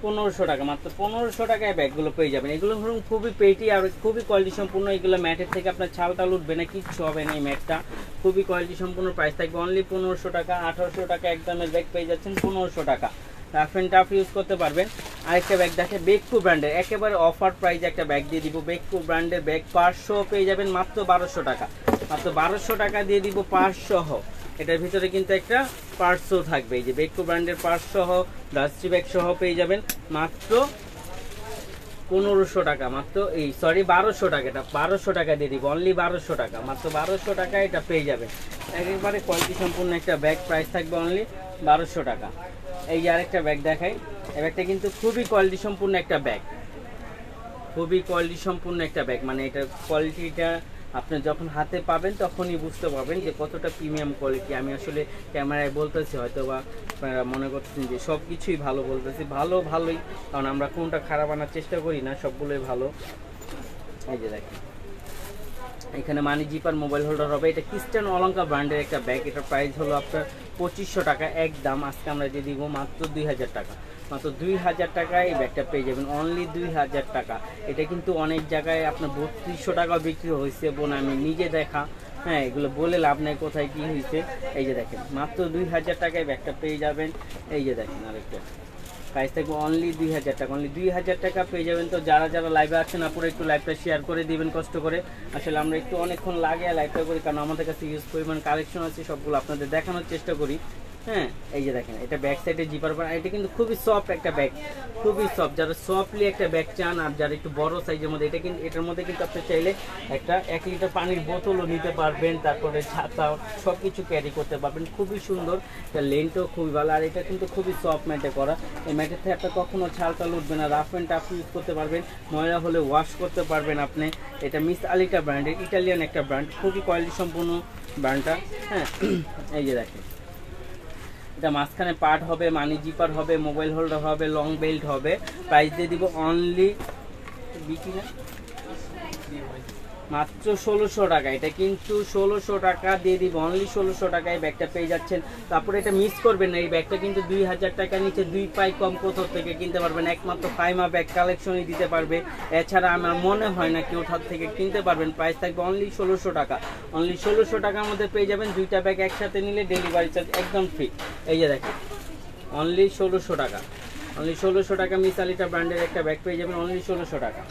1500 টাকা, মাত্র 1500 টাকায় ব্যাগগুলো পেয়ে যাবেন। এগুলো ধরুন খুবই পেটি আর খুবই কোয়ালিটি সম্পূর্ণ। এগুলো ম্যাটের থেকে আপনার ছালটা উঠবে না, কিচ্ছু হবে না। এই ম্যাটটা খুবই কোয়ালিটি সম্পূর্ণ। প্রাইস থাকবে অনলি 1500 টাকা। 1800 টাকা একদমের ব্যাগ পেয়ে যাচ্ছেন 1500 টাকা। রাফ অ্যান্ড টাফ ইউজ করতে পারবেন। আরেকটা ব্যাগ দেখে বেককু ব্র্যান্ডের, একেবারে অফার প্রাইস একটা ব্যাগ দিয়ে দিব। বেককু ব্র্যান্ডের ব্যাগ 500 পেয়ে যাবেন মাত্র 1200 টাকা। মাত্র 1200 টাকা দিয়ে দিব 500। এটার ভিতরে কিন্তু একটা পার্সও থাকবে, এই যে বেকো ব্র্যান্ডের পার্স সহ ডাস্টি ব্যাগ সহ পেয়ে যাবেন মাত্র 1500 টাকা, মাত্র এই সরি 1200 টাকা, এটা 1200 টাকা দিয়ে দিব, অনলি 1200 টাকা, মাত্র 1200 টাকা এটা পেয়ে যাবেন। একেবারে কোয়ালিটি সম্পূর্ণ একটা ব্যাগ, প্রাইস থাকবে অনলি 1200 টাকা। এই যে আরেকটা ব্যাগ দেখাই, এই ব্যাগটা কিন্তু খুবই কোয়ালিটি সম্পূর্ণ একটা ব্যাগ, খুবই কোয়ালিটি সম্পূর্ণ একটা ব্যাগ, মানে এটার কোয়ালিটিটা আপনি যখন হাতে পাবেন তখনই বুঝতে পারবেন যে কতটা প্রিমিয়াম কোয়ালিটি। আমি আসলে ক্যামেরায় বলতেছি, হয়তো বা আপনারা মনে করতেছেন যে সব কিছুই ভালো বলতেছি, ভালোই, কারণ আমরা কোনটা খারাপ আনার চেষ্টা করি না, সবগুলোই ভালো। এই যে দেখেন এখানে মানি জিপার মোবাইল হোল্ডার হবে, এটা ক্রিস্টান অলঙ্কার ব্র্যান্ডের একটা ব্যাগ, এটার প্রাইস হলো আপনার 2500 টাকা একদম। আজকে আমরা দিয়ে দিব মাত্র 2000 টাকা, মাত্র 2000 টাকায় এই ব্যাগটা পেয়ে যাবেন, অনলি 2000 টাকা। এটা কিন্তু অনেক জায়গায় আপনার 3200 টাকা বিক্রি হয়েছে বোন, আমি নিজে দেখা, হ্যাঁ এগুলো বলে লাভ নেই কোথায় কি হয়েছে। এই যে দেখেন মাত্র 2000 টাকায় ব্যাগটা পেয়ে যাবেন। এই যে দেখেন আরেকটা প্রাইস থাকবে অনলি 2000 টাকা, অনলি 2000 টাকা পেয়ে যাবেন। তো যারা লাইভে আছেন আপনারা একটু লাইভটা শেয়ার করে দিবেন কষ্ট করে, আসলে আমরা একটু অনেকক্ষণ লাগে লাইভটা করি, কারণ আমাদের কাছে ইউজ পরিমাণ কালেকশন আছে, সবগুলো আপনাদের দেখানোর চেষ্টা করি। হ্যাঁ এই যে দেখেন এটা ব্যাক সাইডে জিপার, এটা কিন্তু খুবই সফট একটা ব্যাগ, খুবই সফট। যারা সফটলি একটা ব্যাগ চান আর যারা একটু বড় সাইজের মধ্যে, এটা কিন্তু এটার মধ্যে কিন্তু আপনি চাইলে একটা 1 লিটার পানির বোতলও নিতে পারবেন, তারপরে ছাতা সব কিছু ক্যারি করতে পারবেন, খুবই সুন্দর। এটা লেন্থও খুবই ভালো, আর এটা কিন্তু খুবই সফট ম্যাটে করা, এই ম্যাটের থেকে আপনার কখনো ছালটাল উঠবে না, রাফ অ্যান্ড টাফ ইউজ করতে পারবেন, ময়লা হলে ওয়াশ করতে পারবেন আপনি। এটা মিস আলিটা ব্র্যান্ডের, ইটালিয়ান একটা ব্র্যান্ড, খুবই কোয়ালিটি সম্পূর্ণ ব্র্যান্ডটা। হ্যাঁ এই যে দেখেন এটা মাঝখানে পার্ট হবে, মানি জিপার হবে, মোবাইল হোল্ডার হবে, লং বেল্ট হবে, প্রাইস দিয়ে দিব অনলি মাত্র 1600 টাকা। এটা কিন্তু 1600 টাকা দিয়ে দিব, অনলি 1600 টাকায় ব্যাগটা পেয়ে যাচ্ছেন। তারপরে এটা মিস করবেন না, এই ব্যাগটা কিন্তু 2000 টাকা নিচে 2 পাই কম কোথাও থেকে কিনতে পারবেন, একমাত্র ফাইমা ব্যাগ কালেকশনই দিতে পারবে, এছাড়া আমার মনে হয় না কেউ তার থেকে কিনতে পারবেন। প্রাইস থাকবে অনলি 1600 টাকা, অনলি 1600 টাকার মধ্যে পেয়ে যাবেন। 2টা ব্যাগ একসাথে নিলে ডেলিভারি চার্জ একদম ফ্রি। এই যে দেখেন অনলি 1600 টাকা, অনলি 1600 টাকা মিস আলিটা ব্র্যান্ডের একটা ব্যাগ পেয়ে যাবেন, অনলি 1600 টাকা।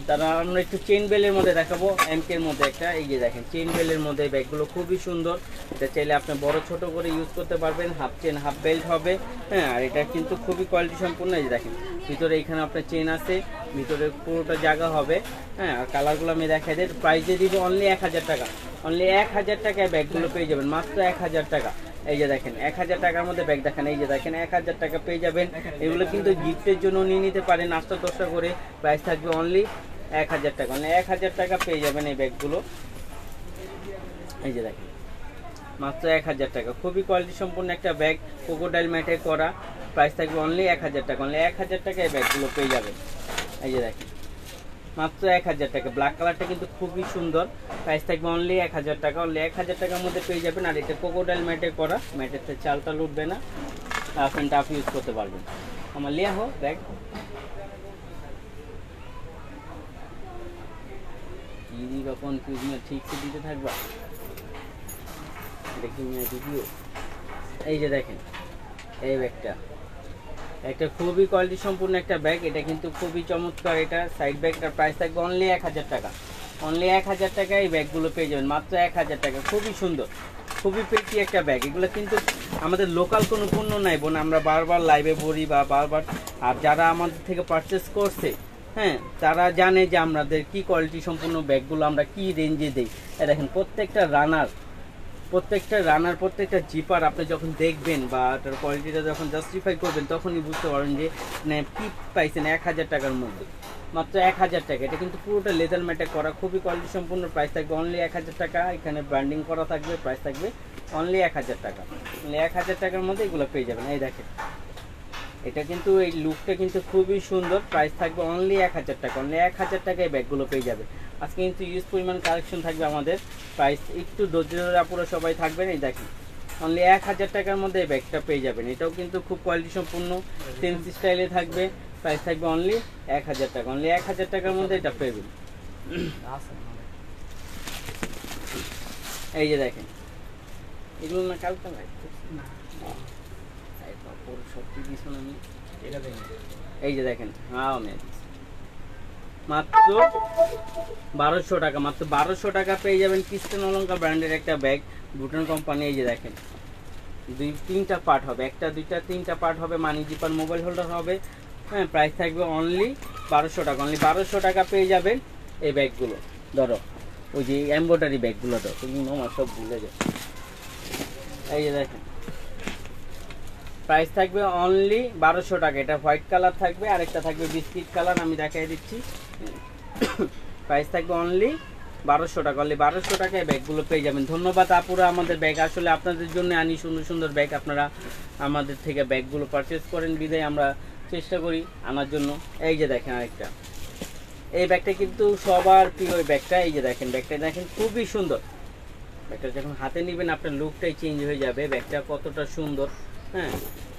তারা আমরা একটু চেইন বেলের মধ্যে দেখাবো, এমকের মধ্যে একটা, এই যে দেখেন চেইন বেলের মধ্যে ব্যাগগুলো খুবই সুন্দর, এটা চাইলে আপনি বড় ছোট করে ইউজ করতে পারবেন, হাফ চেন হাফ বেল্ট হবে। হ্যাঁ আর এটা কিন্তু খুবই কোয়ালিটি সম্পূর্ণ। এই যে দেখেন ভিতরে এখানে আপনার চেন আছে, ভিতরে পুরোটা জায়গা হবে। হ্যাঁ আর কালারগুলো আমি দেখাই দিই, প্রাইস দিয়ে দিব অনলি 1000 টাকা, অনলি 1000 টাকায় ব্যাগগুলো পেয়ে যাবেন, মাত্র 1000 টাকা। এই যে দেখেন 1000 টাকার মধ্যে ব্যাগ দেখেন, এই যে দেখেন 1000 টাকা পেয়ে যাবেন। এগুলো কিন্তু গিফটের জন্য নিয়ে নিতে পারেন 8টা 10টা করে, প্রাইস থাকবে অনলি 1000 টাকা, অনলি 1000 টাকা পেয়ে যাবেন এই ব্যাগগুলো। এই যে দেখেন মাত্র 1000 টাকা, খুবই কোয়ালিটি সম্পূর্ণ একটা ব্যাগ, ক্রোকোডাইল ম্যাটে করা, প্রাইস থাকবে অনলি 1000 টাকা, অনলি 1000 টাকা এই ব্যাগগুলো পেয়ে যাবেন। এই যে দেখেন মাত্র 1000 টাকা, ব্ল্যাক কালারটা কিন্তু খুবই সুন্দর, প্রাইস থাকবে অনলি 1000 টাকা, অনলি 1000 টাকার মধ্যে পেয়ে যাবেন। আর এটা ক্রোকোডাইল ম্যাটে করা, ম্যাটের থেকে চালটা উঠবে না, রাফ অ্যান্ড টাফ ইউজ করতে পারবেন। আমার লিয়া হো ব্যাগ দিবা, কনফিউজ ঠিক দিতে থাকবা, দেখি ভিডিও। এই যে দেখেন এই ব্যাগটা একটা খুবই কোয়ালিটি সম্পূর্ণ একটা ব্যাগ, এটা কিন্তু খুবই চমৎকার, এটা সাইড ব্যাগটার প্রাইস থাকবে অনলি 1000 টাকা, অনলি 1000 টাকা এই ব্যাগগুলো পেয়ে যাবেন, মাত্র 1000 টাকা, খুবই সুন্দর, খুবই পেটি একটা ব্যাগ। এগুলো কিন্তু আমাদের লোকাল কোনো পণ্য নাই বোন, আমরা বারবার লাইভে বলি বা বারবার, আর যারা আমাদের থেকে পারচেস করছে হ্যাঁ তারা জানে যে আমাদের কি কোয়ালিটি সম্পূর্ণ ব্যাগগুলো আমরা কি রেঞ্জে দিই। দেখেন প্রত্যেকটা রানার, প্রত্যেকটা জিপার আপনি যখন দেখবেন বা তার কোয়ালিটিটা যখন জাস্টিফাই করবেন তখনই বুঝতে পারবেন যে মানে কি পাইছেন 1000 টাকার মধ্যে, মাত্র 1000 টাকা। এটা কিন্তু পুরোটা লেদার ম্যাটে করা, খুবই কোয়ালিটি সম্পূর্ণ, প্রাইস থাকবে অনলি 1000 টাকা। এখানে ব্র্যান্ডিং করা থাকবে, প্রাইস থাকবে অনলি 1000 টাকা, অনলি 1000 টাকার মধ্যে এগুলো পেয়ে যাবেন। এই দেখেন এটা কিন্তু এই লুকটা কিন্তু খুবই সুন্দর, প্রাইস থাকবে অনলি 1000 টাকা, অনলি 1000 টাকায় ব্যাগগুলো পেয়ে যাবে। আজকে কিন্তু ইউজ পরিমাণ কালেকশন থাকবে আমাদের, প্রাইস একটু ধৈর্য ধরে আপুরা সবাই থাকবেন। এই দেখেন অনলি 1000 টাকার মধ্যে এই ব্যাগটা পেয়ে যাবেন, এটাও কিন্তু খুব কোয়ালিটি সম্পূর্ণ সেন্স স্টাইলে থাকবে, প্রাইস থাকবে অনলি 1000 টাকা, অনলি 1000 টাকার মধ্যে এটা পেয়ে। এই যে দেখেন এগুলো না কালকে না এই যে দেখেন, হ্যাঁ মাত্র 1200 টাকা, মাত্র 1200 টাকা পেয়ে যাবেন ক্রিস্টান অলঙ্কার ব্র্যান্ডের একটা ব্যাগ, বুটান কোম্পানি। এই যে দেখেন তিনটা পার্ট হবে, একটা দুইটা তিনটা পার্ট হবে, মানি জিপার মোবাইল হোল্ডার হবে। হ্যাঁ, প্রাইস থাকবে অনলি 1200 টাকা। অনলি 1200 টাকা পেয়ে যাবেন এই ব্যাগগুলো। ধরো ওই যে এমব্রয়ডারি ব্যাগগুলো তো তুমি আমার সব ভুলে যাও। এই যে দেখেন প্রাইস থাকবে অনলি 1200 টাকা। এটা হোয়াইট কালার থাকবে, আরেকটা থাকবে বিস্কিট কালার, আমি দেখাই দিচ্ছি। প্রাইস থাকবে অনলি 1200 টাকা। অনলি 1200 টাকায় ব্যাগগুলো পেয়ে যাবেন। ধন্যবাদ আপুরা, আমাদের ব্যাগ আসলে আপনাদের জন্য আনি, সুন্দর সুন্দর ব্যাগ। আপনারা আমাদের থেকে ব্যাগগুলো পারচেস করেন বিদায় আমরা চেষ্টা করি আনার জন্য। এই যে দেখেন আরেকটা, এই ব্যাগটা কিন্তু সবার প্রিয় ব্যাগটা। এই যে দেখেন ব্যাগটা দেখেন খুবই সুন্দর। ব্যাগটা যখন হাতে নেবেন আপনার লুকটাই চেঞ্জ হয়ে যাবে। ব্যাগটা কতটা সুন্দর। হ্যাঁ,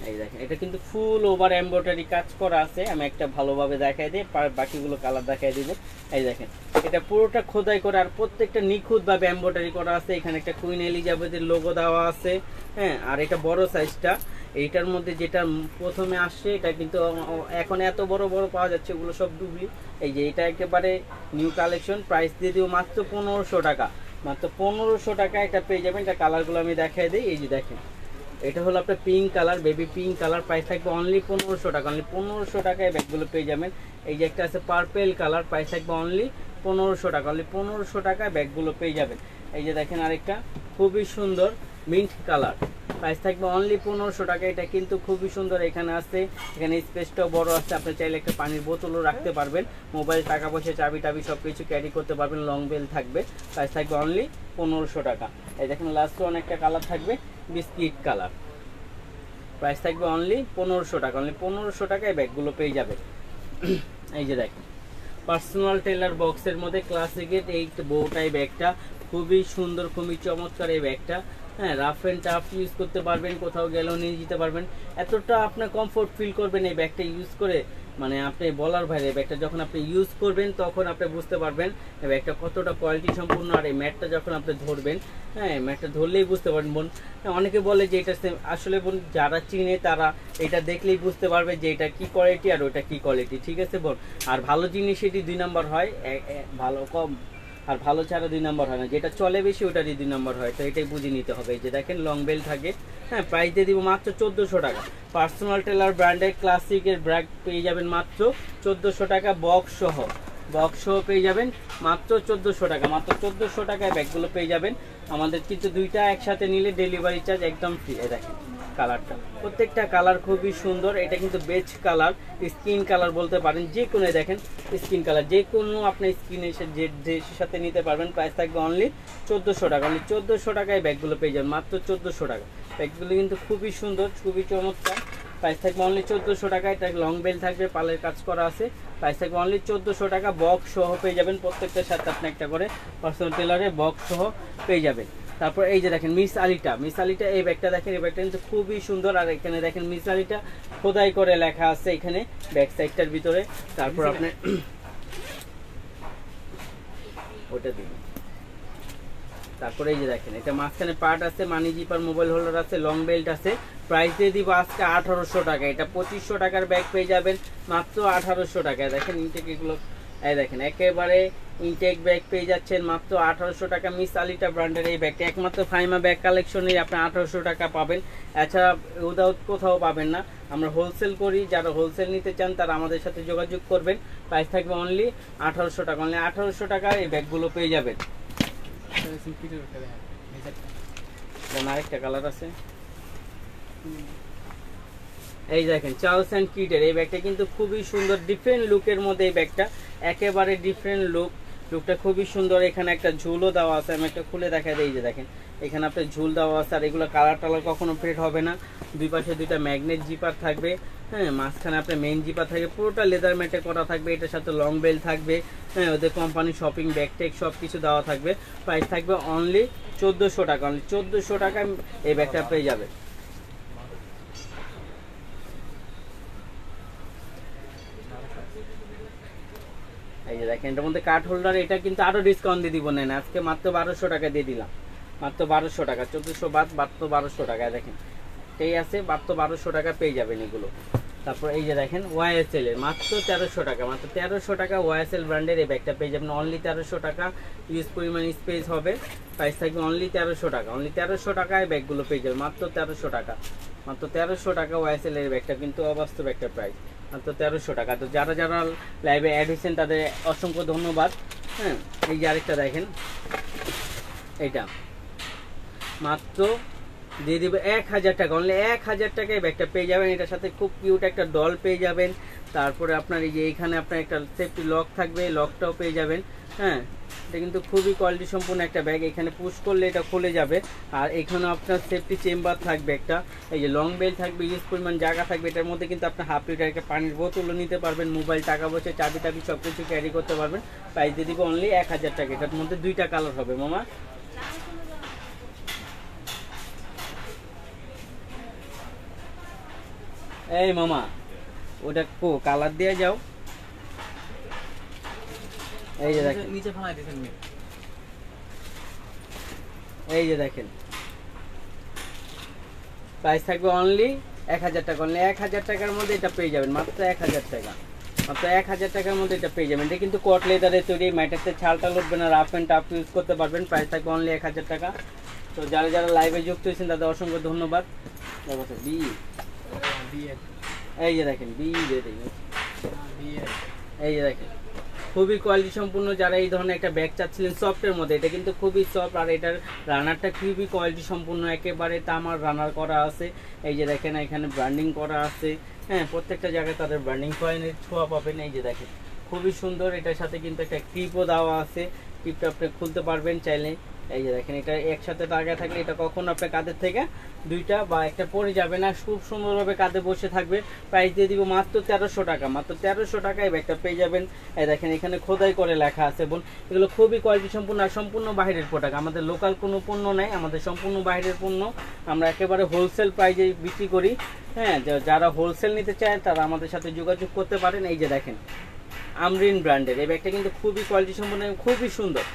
এই দেখেন এটা কিন্তু ফুল ওভার এমব্রয়ডারি কাজ করা আছে। আমি একটা ভালোভাবে দেখাই দিই, বাকিগুলো কালার দেখাই দিব। এই দেখেন এটা পুরোটা খোদাই করে আর প্রত্যেকটা নিখুঁতভাবে এমব্রয়ডারি করা আছে। এখানে একটা কুইন এলিজাবেথের লোগো দেওয়া আছে। হ্যাঁ, আর এটা বড় সাইজটা। এইটার মধ্যে যেটা প্রথমে আসছে এটা কিন্তু এখন এত বড় বড় পাওয়া যাচ্ছে, ওগুলো সব ডুবলি। এই যে এটা একেবারে নিউ কালেকশন। প্রাইস দিয়ে দিব মাত্র 1500 টাকা। মাত্র 1500 টাকা এটা পেয়ে যাবেন। এটা কালারগুলো আমি দেখাই দিই। এই যে দেখেন এটা হলো আপনার pink colour, baby pink colour. Price থাকবে অনলি 1500 টাকা। অনলি 1500 টাকায় ব্যাগগুলো পেয়ে যাবেন। এই যে একটা আছে পার্পেল কালার, প্রাইস থাকবে অনলি 1500 টাকা। অনলি 1500 টাকায় ব্যাগগুলো পেয়ে যাবেন। এই যে দেখেন আরেকটা খুবই সুন্দর মিন্ট কালার, প্রাইস থাকবে অনলি 1500 টাকা। এটা কিন্তু খুবই সুন্দর। এখানে আছে, এখানে স্পেসটাও বড় আছে। আপনি চাইলে একটা পানির বোতলও রাখতে পারবেন, মোবাইল, টাকা পয়সা, চাবি টাবি সব কিছু ক্যারি করতে পারবেন। লং বেল থাকবে। প্রাইস থাকবে অনলি 1500 টাকা। এই দেখেন লাস্ট ওয়ান একটা কালার থাকবে বিস্কিট কালার, প্রাইস থাকবে অনলি 1500 টাকা। অনলি 1500 টাকায় ব্যাগগুলো পেয়ে যাবে। এই যে দেখেন পার্সোনাল টেলার বক্সের মধ্যে ক্লাসিকের এই বউটাই ব্যাগটা খুবই সুন্দর, খুবই চমৎকার এই ব্যাগটা। হ্যাঁ, রাফ অ্যান্ড টাফ ইউজ করতে পারবেন, কোথাও গেলেও নিয়ে যেতে পারবেন। এতটা আপনার কমফোর্ট ফিল করবেন এই ব্যাগটা ইউজ করে, মানে আপনি বলার বাইরে। এই ব্যাগটা যখন আপনি ইউজ করবেন তখন আপনি বুঝতে পারবেন এই ব্যাগটা কতটা কোয়ালিটি সম্পূর্ণ। আর এই ম্যাটটা যখন আপনি ধরবেন, হ্যাঁ ম্যাটটা ধরলেই বুঝতে পারবেন বোন। অনেকে বলে যে এটা আসলে বোন যারা চিনে তারা এটা দেখলেই বুঝতে পারবে যে এটা কি কোয়ালিটি আর ওটা কি কোয়ালিটি। ঠিক আছে বোন। আর ভালো জিনিস এটি 2 নাম্বার হয়, ভালো কম আর ভালো ছাড়া 2 নাম্বার হয় না। যেটা চলে বেশি ওটারই 2 নাম্বার হয়, তো এটাই বুঝে নিতে হবে। এই যে দেখেন লং বেল থাকে। হ্যাঁ, প্রাইস দিয়ে দিব মাত্র 1400 টাকা। পার্সোনাল টেলার ব্র্যান্ডের ক্লাসিকের ব্যাগ পেয়ে যাবেন মাত্র 1400 টাকা। বক্স সহ পেয়ে যাবেন মাত্র 1400 টাকা। মাত্র 1400 টাকায় ব্যাগগুলো পেয়ে যাবেন। আমাদের কিন্তু দুইটা একসাথে নিলে ডেলিভারি চার্জ একদম ফ্রি। দেখেন কালারটা, প্রত্যেকটা কালার খুবই সুন্দর। এটা কিন্তু বেজ কালার, স্কিন কালার বলতে পারেন, যে কোনো দেখেন স্কিন কালার, যে কোনো আপনি স্কিনের সাথে নিতে পারবেন। প্রাইস থাকবে অনলি 1400 টাকা। অনলি 1400 টাকায় ব্যাগগুলো পেয়ে যাবেন, মাত্র 1400 টাকা। ব্যাগগুলো কিন্তু খুবই সুন্দর, খুবই চমৎকার। প্রাইস থাকবে অনলি 1400 টাকা। এটা লং বেল থাকবে, পালের কাজ করা আছে। প্রাইস থাকবে অনলি 1400 টাকা। বক্স সহ পেয়ে যাবেন, প্রত্যেকটার সাথে আপনি একটা করে পার্সোনাল টেলারে বক্স সহ পেয়ে যাবেন। তারপর এই যে দেখেন মিস আলিটা, এই ব্যাগটা দেখেন, এই ব্যাগটা কিন্তু খুবই সুন্দর। আর এখানে দেখেন মিস আলিটা খোদাই করে লেখা আছে এখানে ব্যাক সাইডটার ভিতরে। তারপর আপনি ওটা দিন। তারপরে এই যে দেখেন এটা মাঝখানে পার্ট আছে, মানি জিপার, মোবাইল হোল্ডার আছে, লং বেল্ট আছে। প্রাইস দিয়ে দিব আজকে 1800 টাকা। এটা 2500 টাকার ব্যাগ পেয়ে যাবেন মাত্র 1800 টাকায়। দেখেন ইনটেক এগুলো, এই দেখেন একেবারে ইনটেক ব্যাগ পেয়ে যাচ্ছেন মাত্র 1800 টাকা। মিস আলিটা ব্র্যান্ডের এই ব্যাগটা একমাত্র ফাইমা ব্যাগ কালেকশনে আপনি 1800 টাকা পাবেন। এছাড়া উইদাউট কোথাও পাবেন না। আমরা হোলসেল করি, যারা হোলসেল নিতে চান তারা আমাদের সাথে যোগাযোগ করবেন। প্রাইস থাকবে অনলি 1800 টাকা। অনলি 1800 টাকায় এই ব্যাগগুলো পেয়ে যাবেন। আরেকটা কালার আছে, এই দেখেন চার্লস এন্ড কিটের এই ব্যাগটা কিন্তু খুবই সুন্দর, ডিফারেন্ট লুকের মধ্যে এই ব্যাগটা, একেবারে ডিফারেন্ট লুকটা খুবই সুন্দর। এখানে একটা ঝুলও দেওয়া আছে, আমি একটা খুলে দেখা দিই। এই যে দেখেন এখানে আপনার ঝুল দেওয়া আছে। আর এগুলো কালার টালার কখনো ফেড হবে না। দুই পাশে দুইটা ম্যাগনেট জিপার থাকবে। হ্যাঁ, মাঝখানে আপনার মেইন জিপার থাকবে, পুরোটা লেদার ম্যাটে করা থাকবে। এটার সাথে লং বেল থাকবে। হ্যাঁ, ওদের কোম্পানি শপিং ব্যাগ টেক সব কিছু দেওয়া থাকবে। প্রাইস থাকবে অনলি 1400 টাকা। অনলি 1400 টাকায় এই ব্যাগটা পেয়ে যাবে। এই যে দেখেন এটার মধ্যে কার্ড হোল্ডার, এটা কিন্তু আরো ডিসকাউন্ট দিয়ে দিব। নেন আজকে মাত্র 1200 টাকা দিয়ে দিলাম। মাত্র 1200 টাকা, 1400 বাদ, মাত্র 1200 টাকা। দেখেন এই আছে, মাত্র 1200 টাকা পেয়ে যাবেন এগুলো। তারপর এই যে দেখেন ওয়াইএসএল এর মাত্র 1300 টাকা, মাত্র 1300 টাকা ওয়াইএসএল ব্র্যান্ডের এই ব্যাগটা পেয়ে যাবেন অনলি 1300 টাকা। ইউজ পরিমাণ স্পেস হবে, প্রাইস থাকবে অনলি 1300 টাকা। অনলি 1300 টাকায় ব্যাগগুলো পেয়ে যাবেন মাত্র 1300 টাকা, মাত্র 1300 টাকা ওয়াইএসএল এর ব্যাগটা কিন্তু অবাস্তব একটা প্রাইস, মাত্র 1300 টাকা। তো যারা যারা লাইভে অ্যাড হয়েছেন তাদের অসংখ্য ধন্যবাদ। হ্যাঁ, এই যে আরেকটা দেখেন, এইটা মাত্র দিয়ে দিবে 1000 টাকা, অনলি 1000 টাকায় ব্যাগটা পেয়ে যাবেন। এটার সাথে খুব কিউট একটা ডল পেয়ে যাবেন। তারপরে আপনার এই যে এইখানে আপনার একটা সেফটি লক থাকবে, লকটাও পেয়ে যাবেন। হ্যাঁ, এটা কিন্তু খুবই কোয়ালিটি সম্পূর্ণ একটা ব্যাগ। এখানে পুশ করলে এটা খুলে যাবে। আর এখানে আপনার সেফটি চেম্বার থাকবে একটা, এই যে লং বেল থাকবে, ইউজ পরিমাণ জায়গা থাকবে। এটার মধ্যে কিন্তু আপনি হাফ লিটার একটা পানির বোতলও নিতে পারবেন, মোবাইল, টাকা পয়সা, চাবি টাবি সব কিছু ক্যারি করতে পারবেন। প্রাইস দিয়ে দিব অনলি 1000 টাকা। এটার মধ্যে 2টা কালার হবে মামা। এই মামা ওটা কালার দিয়ে যাও। এই যে দেখেন নিচে ফালাই দিয়েছেন, এই যে দেখেন প্রাইস থাকবে অনলি 1000 টাকা। অনলি 1000 টাকার মধ্যে এটা পেয়ে যাবেন, মাত্র 1000 টাকা, মাত্র 1000 টাকার মধ্যে এটা পেয়ে যাবেন। এটা কিন্তু কট লেদারের তৈরি, ম্যাটারতে ছালটা উঠবে না, রাফ অ্যান্ড টাফ ইউজ করতে পারবেন। প্রাইস থাকবে অনলি 1000 টাকা। তো যারা যারা লাইভে যুক্ত হয়েছেন তাদের অসংখ্য ধন্যবাদ। এই যে দেখেন এই যে দেখেন খুবই কোয়ালিটি সম্পূর্ণ। যারা এই ধরনের একটা ব্যাগ চাচ্ছিলেন সফটের মধ্যে, এটা কিন্তু খুবই সফট। আর এটার রানারটা খুবই কোয়ালিটি সম্পূর্ণ, একেবারে তামার রানার করা আছে। এই যে দেখেন এখানে ব্র্যান্ডিং করা আছে। হ্যাঁ, প্রত্যেকটা জায়গায় তাদের ব্র্যান্ডিং কয়েনের ছোঁয়া পাবেন। এই যে দেখেন খুবই সুন্দর। এটার সাথে কিন্তু একটা ক্লিপও দেওয়া আছে, ক্লিপটা আপনি খুলতে পারবেন চাইলে। এই যে দেখেন এটা একসাথে লাগা থাকলে এটা কখনো আপনার কাঁধের থেকে 2টা বা একটা পড়ে যাবে না, খুব সুন্দরভাবে কাঁধে বসে থাকবে। প্রাইস দিয়ে দিব মাত্র 1300 টাকা, মাত্র 1300 টাকায় ব্যাগটা পেয়ে যাবেন। এই দেখেন এখানে খোদাই করে লেখা আছে বোন, এগুলো খুবই কোয়ালিটি সম্পূর্ণ আর সম্পূর্ণ বাইরের প্রোডাক্ট। আমাদের লোকাল কোনো পণ্য নাই, আমাদের সম্পূর্ণ বাইরের পণ্য। আমরা একেবারে হোলসেল প্রাইজে বিক্রি করি। হ্যাঁ, যারা হোলসেল নিতে চায় তারা আমাদের সাথে যোগাযোগ করতে পারেন। এই যে দেখেন আমরিন ব্র্যান্ডের এই ব্যাগটা কিন্তু খুবই কোয়ালিটি সম্পূর্ণ, খুবই সুন্দর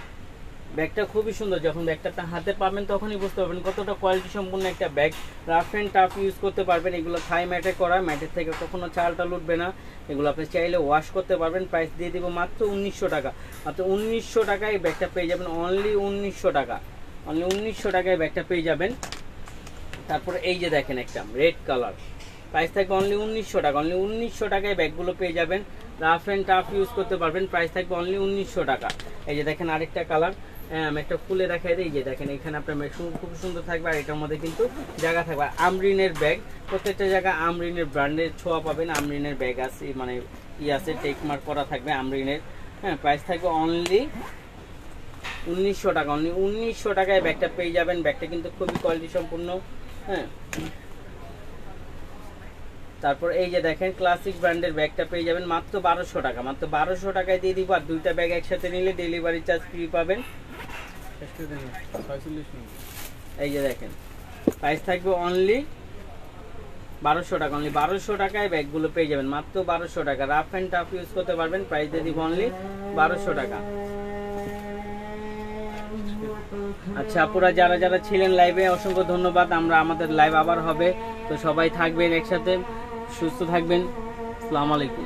ব্যাগটা, খুবই সুন্দর। যখন ব্যাগটা আপনার হাতে পাবেন তখনই বুঝতে পারবেন কতটা কোয়ালিটি সম্পূর্ণ একটা bag. Rough and tough use করতে পারবেন। এগুলো থাই ম্যাটে করা, ম্যাটের থেকে কখনো চালটা লুটবে না। এগুলো আপনি চাইলে ওয়াশ করতে পারবেন। প্রাইস দিয়ে দিব মাত্র 1900 টাকা, মাত্র 1900 টাকায় এই ব্যাগটা পেয়ে যাবেন। অনলি 1900 টাকা, অনলি 1900 টাকায় ব্যাগটা পেয়ে যাবেন। তারপরে এই যে দেখেন একটা রেড কালার, প্রাইস থাকবে অনলি 1900 টাকা, অনলি 1900 টাকায় ব্যাগগুলো পেয়ে যাবেন। রাফ অ্যান্ড টাফ ইউজ করতে পারবেন। প্রাইস থাকবে অনলি 1900 টাকা। এই যে দেখেন আরেকটা কালার, হ্যাঁ আমি একটা খুলে দেখাই দিই। যে দেখেন এখানে আপনার খুব সুন্দর থাকবে। আর এটার মধ্যে কিন্তু জায়গা থাকবে। আমরিনের ব্যাগ, প্রত্যেকটা জায়গায় আমরিনের ব্র্যান্ডের ছোঁয়া পাবেন। আমরিনের ব্যাগ আছে, মানে আছে টেকমার্ক করা থাকবে আমরিনের। হ্যাঁ, প্রাইস থাকবে অনলি 1900 টাকা, অনলি 1900 টাকায় ব্যাগটা পেয়ে যাবেন। ব্যাগটা কিন্তু খুবই কোয়ালিটি সম্পূর্ণ। হ্যাঁ, তারপর এই যে দেখেন ক্লাসিক ব্র্যান্ডের ব্যাগটা পেয়ে যাবেন মাত্র 1200 টাকা, মাত্র 1200 টাকায় দিয়ে দিব। আর 2টা ব্যাগ একসাথে নিলে ডেলিভারি চার্জ ফ্রি পাবেন। এই যে দেখেন প্রাইস থাকবে অনলি 1200 টাকা, অনলি 1200 টাকায় ব্যাগগুলো পেয়ে যাবেন, মাত্র 1200 টাকা। রাফ অ্যান্ড টাফ ইউজ করতে পারবেন। প্রাইস দিয়ে দিব অনলি 1200 টাকা। আচ্ছা আপুরা যারা যারা ছিলেন লাইভে অসংখ্য ধন্যবাদ। আমাদের লাইভ আবার হবে, তো সবাই থাকবেন একসাথে, সুস্থ থাকবেন। আসসালামু আলাইকুম।